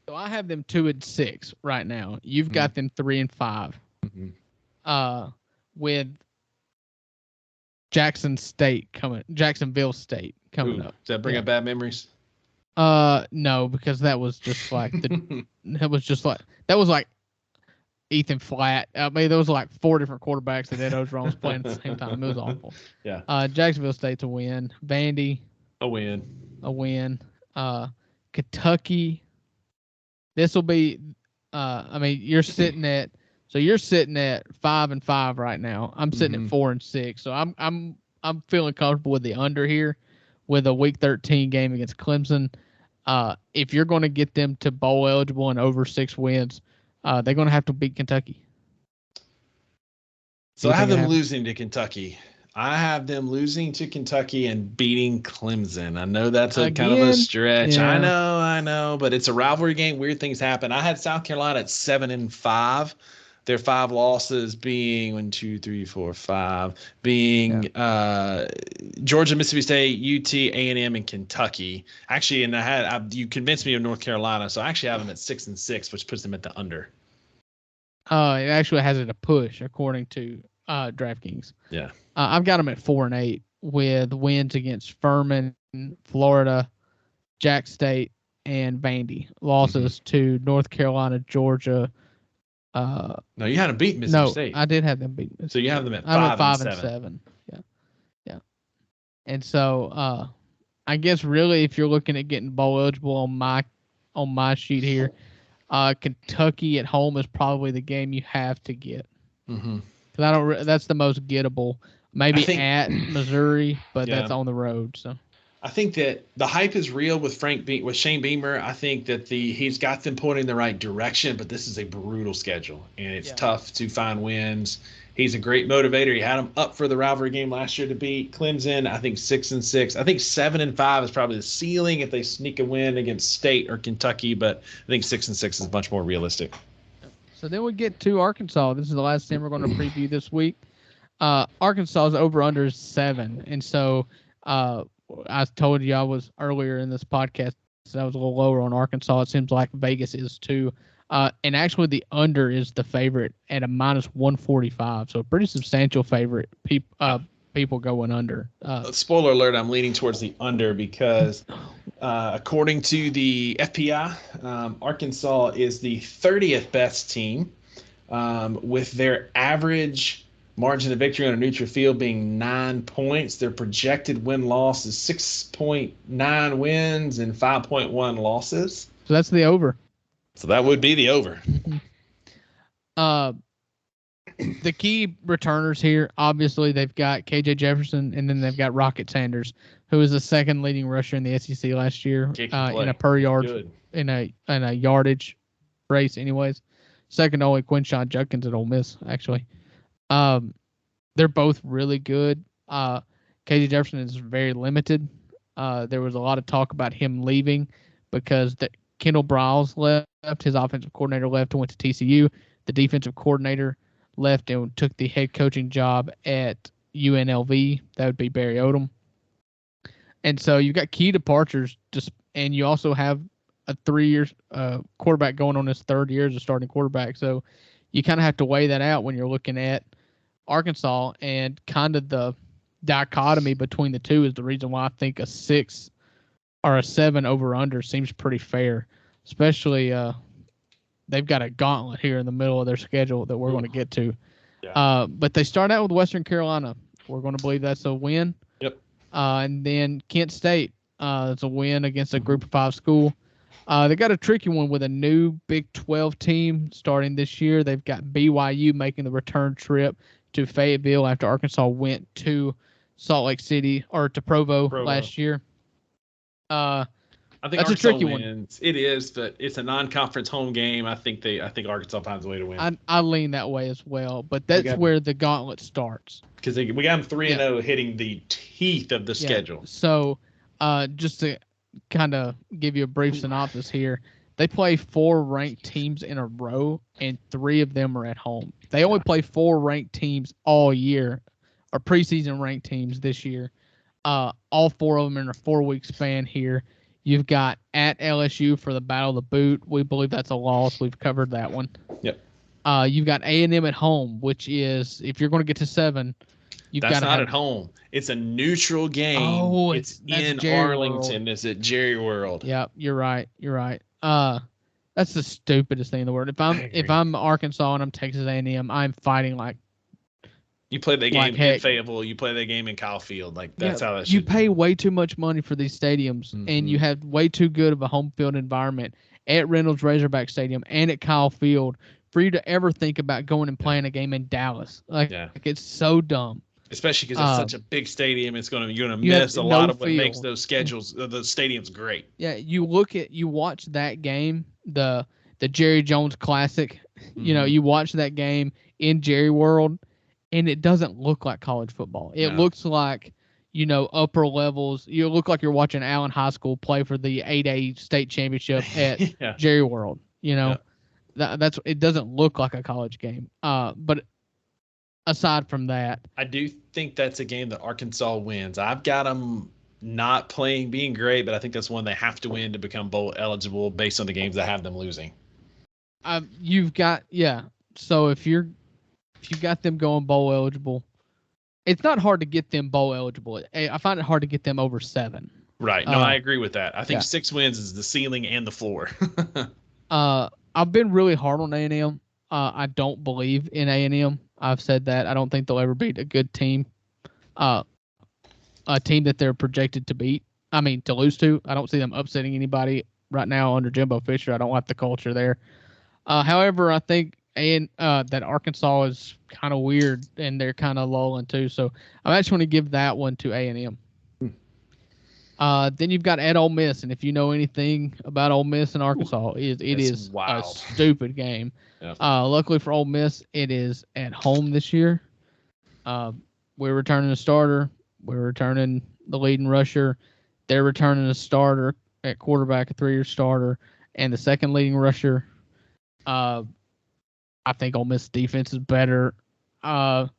So I have them 2-6 right now. You've got them 3-5. With Jacksonville State coming up. Does that bring up bad memories? No, because that was just like that was like Ethan Flatt. I mean, there was like 4 different quarterbacks that Ed Ogeron was playing at the same time. It was awful. Yeah. Jacksonville State's a win. Vandy, a win. Kentucky. This will be. I mean, you're sitting at 5-5 right now. I'm sitting at 4-6. So I'm feeling comfortable with the under here, with a Week 13 game against Clemson. If you're going to get them to bowl eligible and over 6 wins, they're going to have to beat Kentucky. So I have them losing to Kentucky. I have them losing to Kentucky and beating Clemson. I know that's kind of a stretch. Yeah. I know, but it's a rivalry game. Weird things happen. I had South Carolina at 7-5. Their 5 losses being 1, 2, 3, 4, 5, being Georgia, Mississippi State, UT, A&M, and Kentucky. Actually, and you convinced me of North Carolina, so I actually have them at 6-6, which puts them at the under. It actually has it a push according to DraftKings. Yeah. I've got them at 4-8 with wins against Furman, Florida, Jack State, and Vandy. Losses to North Carolina, Georgia, No, you had them beat Mississippi No, State. I did have them beat So you have them at I'm at 5 and 5 and 7. 7. Yeah, yeah. And so I guess really, if you're looking at getting bowl eligible on my sheet here, Kentucky at home is probably the game you have to get. Mm-hmm. Because I don't. That's the most gettable. Maybe think, at Missouri, but yeah. that's on the road. So I think that the hype is real with with Shane Beamer. I think that he's got them pointing in the right direction, but this is a brutal schedule, and it's tough to find wins. He's a great motivator. He had them up for the rivalry game last year to beat Clemson. I think 6-6. I think 7-5 is probably the ceiling if they sneak a win against State or Kentucky, but I think 6-6 is much more realistic. So then we get to Arkansas. This is the last team we're going to preview this week. Arkansas's over under 7, and so I told you I was earlier in this podcast that I was a little lower on Arkansas. It seems like Vegas is too. And actually, the under is the favorite at a -145. So a pretty substantial favorite. People going under. Spoiler alert, I'm leaning towards the under because according to the FPI, Arkansas is the 30th best team with their average margin of victory on a neutral field being 9 points. Their projected win-loss is 6.9 wins and 5.1 losses. So that's the over. So that would be the over. The key returners here, obviously, they've got KJ Jefferson, and then they've got Rocket Sanders, who was the second leading rusher in the SEC last year in a per yard in a yardage race. Anyways, second only Quinshon Judkins at Ole Miss, actually. They're both really good. KJ Jefferson is very limited. There was a lot of talk about him leaving because Kendall Briles left. His offensive coordinator left and went to TCU. The defensive coordinator left and took the head coaching job at UNLV. That would be Barry Odom. And so you've got key departures, and you also have a 3-year quarterback going on his 3rd year as a starting quarterback. So you kind of have to weigh that out when you're looking at Arkansas, and kind of the dichotomy between the two is the reason why I think a 6 or a 7 over under seems pretty fair, especially they've got a gauntlet here in the middle of their schedule that we're going to get to. Yeah. But they start out with Western Carolina. We're going to believe that's a win. Yep. And then Kent State, it's a win against a Group of 5 school. They got a tricky one with a new Big 12 team starting this year. They've got BYU making the return trip to Fayetteville after Arkansas went to Salt Lake City or to Provo. Last year. I think that's Arkansas a tricky wins. one. It is, but it's a non-conference home game. I think Arkansas finds a way to win. I lean that way as well, but that's where the gauntlet starts. Because we got them 3-0 hitting the teeth of the schedule. So, just to kind of give you a brief synopsis here, they play 4 ranked teams in a row, and 3 of them are at home. They only play 4 ranked teams all year, or preseason ranked teams this year. All 4 of them in a 4-week span here. You've got at LSU for the Battle of the Boot. We believe that's a loss. We've covered that one. Yep. You've got A&M at home, which is, if you're going to get to 7, that's not at home. It's a neutral game. Oh, it's in Arlington. It's at Jerry World. Yep, you're right. That's the stupidest thing in the world. If I'm Arkansas and I'm Texas A&M, I'm fighting like. You play that game in Fayetteville. You play that game in Kyle Field. Like that's how that should. You pay way too much money for these stadiums, and you have way too good of a home field environment at Reynolds Razorback Stadium and at Kyle Field for you to ever think about going and playing a game in Dallas. Like it's so dumb. Especially because it's such a big stadium, you're gonna miss a lot of what makes those schedules, the stadiums great. Yeah, you watch that game, the Jerry Jones Classic. You watch that game in Jerry World. And it doesn't look like college football. It looks like, upper levels. You look like you're watching Allen High School play for the 8A state championship at Jerry World. That's it doesn't look like a college game. But aside from that, I do think that's a game that Arkansas wins. I've got them not being great, but I think that's one they have to win to become bowl eligible based on the games that have them losing. So if you got them going bowl eligible, it's not hard to get them bowl eligible. I find it hard to get them over 7. Right. No, I agree with that. I think 6 wins is the ceiling and the floor. I've been really hard on A&M. I don't believe in A&M. I've said that. I don't think they'll ever beat a good team, uh, a team that they're projected to beat. I mean, to lose to. I don't see them upsetting anybody right now under Jimbo Fisher. I don't like the culture there. However, I think that Arkansas is kind of weird and they're kind of lulling too. So I actually want to give that one to A&M. Then you've got at Ole Miss, and if you know anything about Ole Miss and Arkansas, it is a stupid game. Yeah. Luckily for Ole Miss, it is at home this year. We're returning a starter. We're returning the leading rusher. They're returning a starter at quarterback, a 3-year starter, and the second leading rusher. I think Ole Miss defense is better. I'm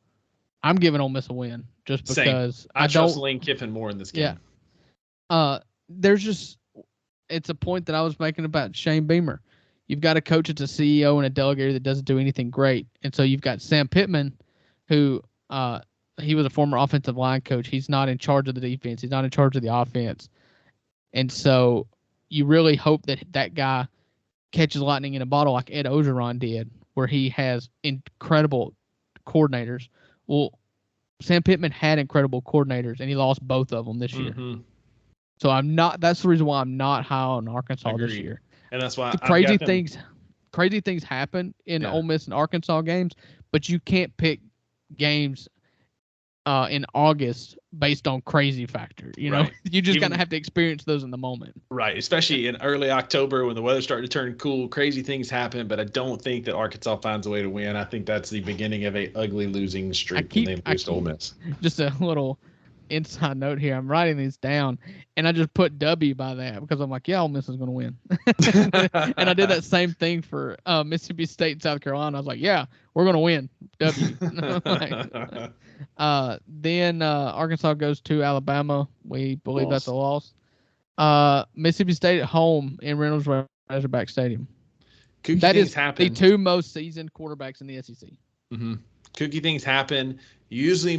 giving Ole Miss a win just because Same. I trust Lane Kiffin more in this game. Yeah. It's a point that I was making about Shane Beamer. You've got a coach that's a CEO and a delegator that doesn't do anything great. And so you've got Sam Pittman, who he was a former offensive line coach. He's not in charge of the defense. He's not in charge of the offense. And so you really hope that that guy catches lightning in a bottle like Ed Ogeron did, where he has incredible coordinators. Well, Sam Pittman had incredible coordinators, and he lost both of them this year. So that's the reason why I'm not high on Arkansas this year. And that's why crazy things happen in Ole Miss and Arkansas games, but you can't pick games in August based on crazy factor. You know, you just kind of have to experience those in the moment. Right. Especially in early October when the weather's starting to turn cool, crazy things happen, but I don't think that Arkansas finds a way to win. I think that's the beginning of a ugly losing streak when they lose to Ole Miss. Just a little inside note here. I'm writing these down, and I just put W by that because I'm like, yeah, Ole Miss is going to win. And I did that same thing for Mississippi State and South Carolina. I was like, yeah, we're going to win. W. Then Arkansas goes to Alabama. We believe that's a loss. Mississippi State at home in Reynolds Razorback Stadium. That is the two most seasoned quarterbacks in the SEC. Mm-hmm. Kooky things happen. We usually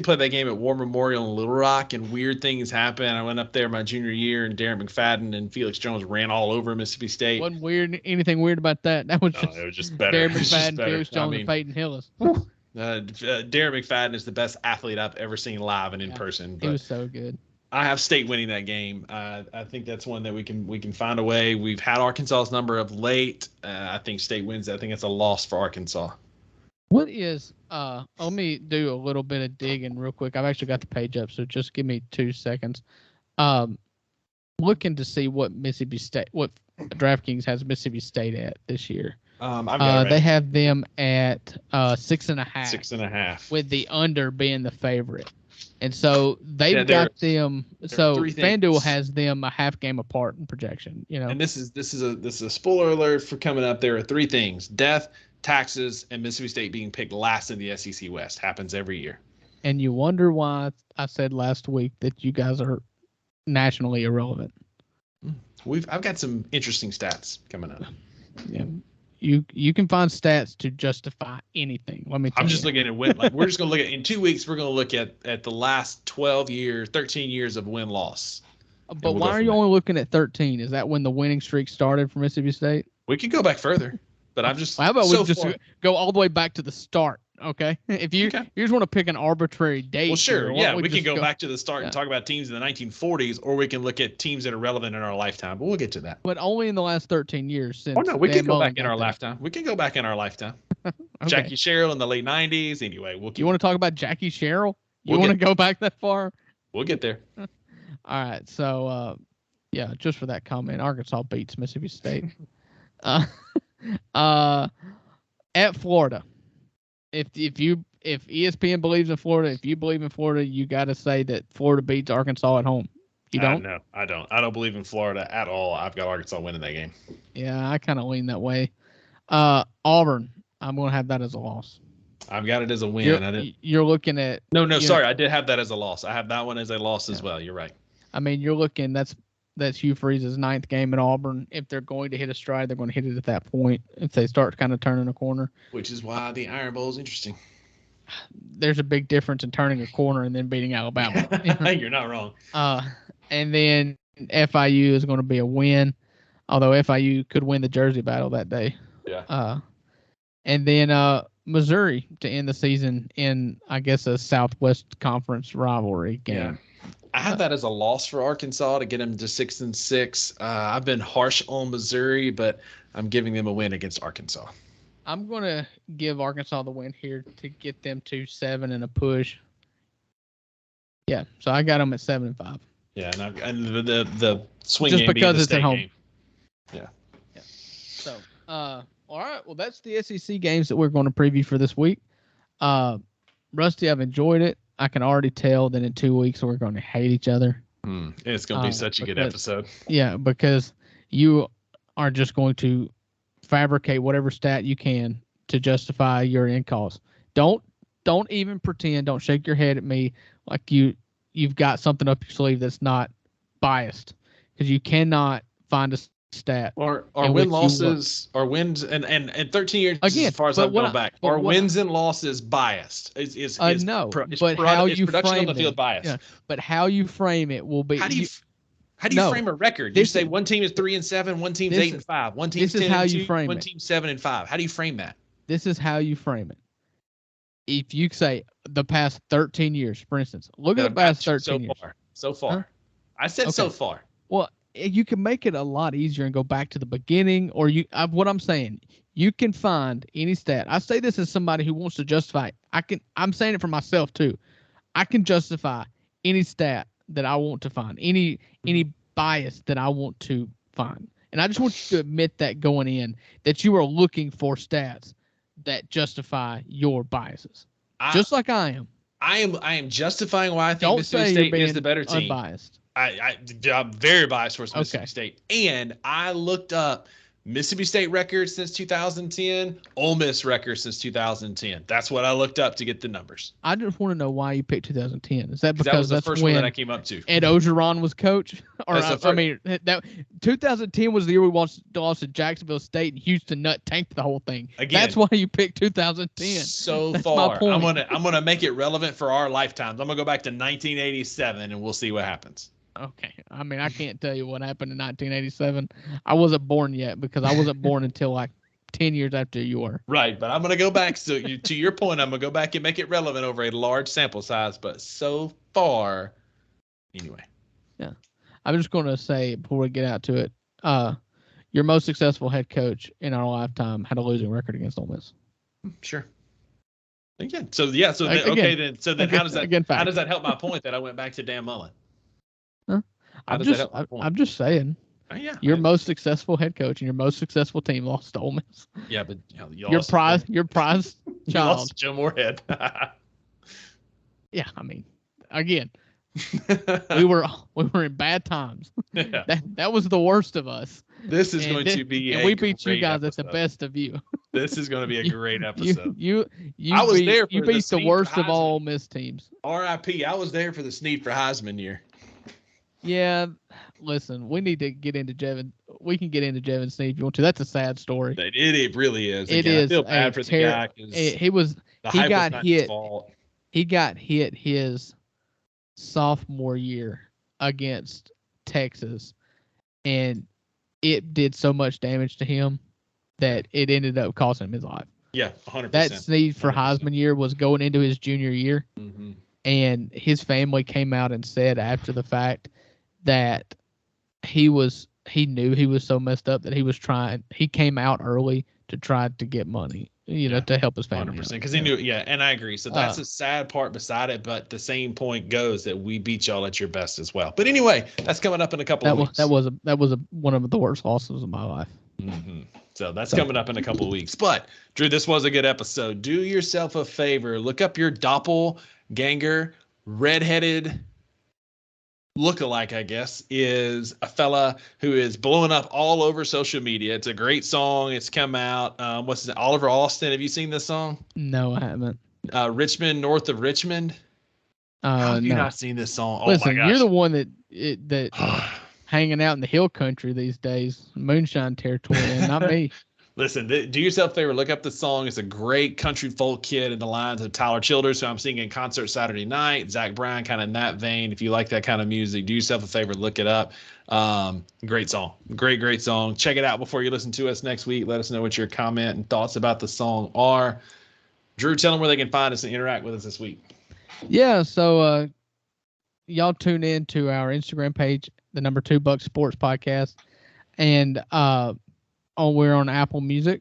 play that game at War Memorial in Little Rock, and weird things happen. I went up there my junior year, and Darren McFadden and Felix Jones ran all over Mississippi State. Wasn't anything weird about that. That was it was just better. Darren McFadden, Felix Jones, and Peyton Hillis. Darren McFadden is the best athlete I've ever seen live and in person. He was so good. I have State winning that game. I think that's one that we can find a way. We've had Arkansas's number of late. I think State wins. I think it's a loss for Arkansas. What is let me do a little bit of digging real quick. I've actually got the page up, so just give me 2 seconds. Looking to see what DraftKings has Mississippi State at this year. They have them at 6.5. 6.5. With the under being the favorite. And so they've got them. So FanDuel has them a half game apart in projection. You know, and this is a spoiler alert for coming up. There are 3 things: death, taxes, and Mississippi State being picked last in the SEC West. Happens every year. And you wonder why I said last week that you guys are nationally irrelevant. I've got some interesting stats coming up. Yeah. You can find stats to justify anything. Let me tell you. I'm just looking at win. Like, we're just going to look at in 2 weeks. We're going to look at the last 13 years of win loss. But why are you only looking at 13? Is that when the winning streak started for Mississippi State? We could go back further, but I'm just. How about we just go all the way back to the start? Okay, if you just want to pick an arbitrary date. Well, sure, we can go back to the start and talk about teams in the 1940s, or we can look at teams that are relevant in our lifetime. But we'll get to that. But only in the last 13 years. Since we can go back in our lifetime. We can go back in our lifetime. Okay. Jackie Sherrill in the late 90s. Anyway, you want to talk about Jackie Sherrill? You want to go back that far? We'll get there. All right. So, just for that comment, Arkansas beats Mississippi State. At Florida. If ESPN believes in Florida, if you believe in Florida, you got to say that Florida beats Arkansas at home. You don't? No, I don't. I don't believe in Florida at all. I've got Arkansas winning that game. Yeah, I kind of lean that way. Auburn, I'm going to have that as a loss. I've got it as a win. You're looking at... No, sorry. I did have that as a loss. I have that one as a loss as well. You're right. I mean, you're looking... That's Hugh Freeze's 9th game at Auburn. If they're going to hit a stride, they're going to hit it at that point. If they start kind of turning a corner. Which is why the Iron Bowl is interesting. There's a big difference in turning a corner and then beating Alabama. You're not wrong. And then FIU is going to be a win, although FIU could win the Jersey battle that day. Yeah. and then Missouri to end the season in, I guess, a Southwest Conference rivalry game. I have that as a loss for Arkansas to get them to 6-6. I've been harsh on Missouri, but I'm giving them a win against Arkansas. I'm going to give Arkansas the win here to get them to 7 and a push. Yeah, so I got them at 7-5. Yeah, and the swing just game because the it's at home. Game. Yeah. So, all right. Well, that's the SEC games that we're going to preview for this week. Rusty, I've enjoyed it. I can already tell that in 2 weeks we're going to hate each other. It's going to be such a good episode. Yeah, because you are just going to fabricate whatever stat you can to justify your in calls. Don't even pretend. Don't shake your head at me like you've got something up your sleeve that's not biased, because you cannot find a stat. Or win losses or wins and 13 years again, as far as I've gone back. Are wins and losses biased? No, but how you frame on the field it, biased. Yeah, but how you frame it will be. How do you frame a record? You say one team is 3-7, one team's 8-5, one team's 10-2, one team's 7-5. How do you frame that? This is how you frame it. If you say the past 13 years, for instance, look at the past 13 years. So far. Huh? I said okay. So far. Well, you can make it a lot easier and go back to the beginning, or what I'm saying, you can find any stat. I say this as somebody who wants to justify it. I'm saying it for myself too. I can justify any stat that I want to find, any bias that I want to find. And I just want you to admit that going in, that you are looking for stats that justify your biases. Just like I am. I am justifying why I think Mississippi State is the better team. Unbiased. I'm very biased towards Mississippi State. And I looked up Mississippi State records since 2010, Ole Miss records since 2010. That's what I looked up to get the numbers. I just want to know why you picked 2010. Is that because that was the first one that I came up to? Ed Ogeron was coach? Or that 2010 was the year we lost to Jacksonville State, and Houston Nutt tanked the whole thing. Again, that's why you picked 2010. So that's far, I'm gonna make it relevant for our lifetimes. I'm gonna go back to 1987, and we'll see what happens. Okay. I mean, I can't tell you what happened in 1987. I wasn't born yet, because I wasn't born until like 10 years after you were. Right. But I'm going to go back. So to your point, I'm going to go back and make it relevant over a large sample size. But so far, anyway. Yeah. I'm just going to say before we get out to it, your most successful head coach in our lifetime had a losing record against Ole Miss. Sure. Again. So, yeah. So, then, how does that help my point that I went back to Dan Mullen? Huh? I'm just saying. Your most successful head coach and your most successful team lost to Ole Miss. Yeah, but your prize child. Lost to Joe Moorhead. Yeah, I mean, again, we were in bad times. Yeah. That was the worst of us. This is going to be and we beat you guys at the best of you. This is going to be a great episode. You beat the worst of all Ole Miss teams. RIP. I was there for the Snead for Heisman year. Yeah, listen, we need to get into Jevin. We can get into Jevin Snead if you want to. That's a sad story. It really is. It is. I feel bad for the guy. He got hit. He got hit his sophomore year against Texas, and it did so much damage to him that it ended up costing him his life. Yeah, 100%. That Snead for 100%. Heisman year was going into his junior year. Mm-hmm. And his family came out and said after the fact that he knew he was so messed up that he came out early to try to get money, to help his family. 100%, because he knew, and I agree. So that's the sad part beside it, but the same point goes that we beat y'all at your best as well. But anyway, that's coming up in a couple of weeks. That was one of the worst losses of my life. Mm-hmm. So that's coming up in a couple of weeks. But Drew, this was a good episode. Do yourself a favor, look up your doppelganger, redheaded lookalike, I guess, is a fella who is blowing up all over social media. It's a great song. It's come out. What's his name? Oliver Austin. Have you seen this song? No, I haven't. Richmond, north of Richmond. How have you not seen this song? Listen, my gosh. You're the one that hanging out in the hill country these days, moonshine territory, and not me. Listen, do yourself a favor. Look up the song. It's a great country folk kid in the lines of Tyler Childers, who I'm seeing in concert Saturday night. Zach Bryan, kind of in that vein. If you like that kind of music, do yourself a favor. Look it up. Great song. Great song. Check it out before you listen to us next week. Let us know what your comment and thoughts about the song are. Drew, tell them where they can find us and interact with us this week. Yeah, so y'all tune in to our Instagram page, the number 2 Buck Sports Podcast, and we're on Apple Music,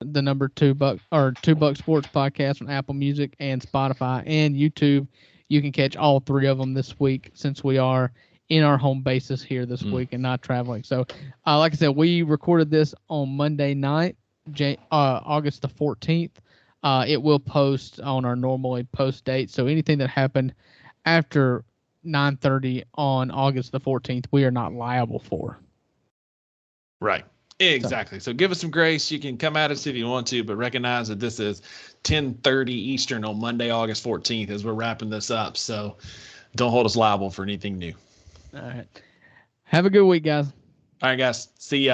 the number 2 Buck Sports Podcast on Apple Music and Spotify and YouTube. You can catch all 3 of them this week since we are in our home bases here this week and not traveling. So, like I said, we recorded this on Monday night, August the 14th. It will post on our normally post date. So anything that happened after 9:30 on August the 14th, we are not liable for. Right. Exactly. So give us some grace. You can come at us if you want to, but recognize that this is 10:30 Eastern on Monday, August 14th, as we're wrapping this up. So don't hold us liable for anything new. All right. Have a good week, guys. All right, guys. See ya.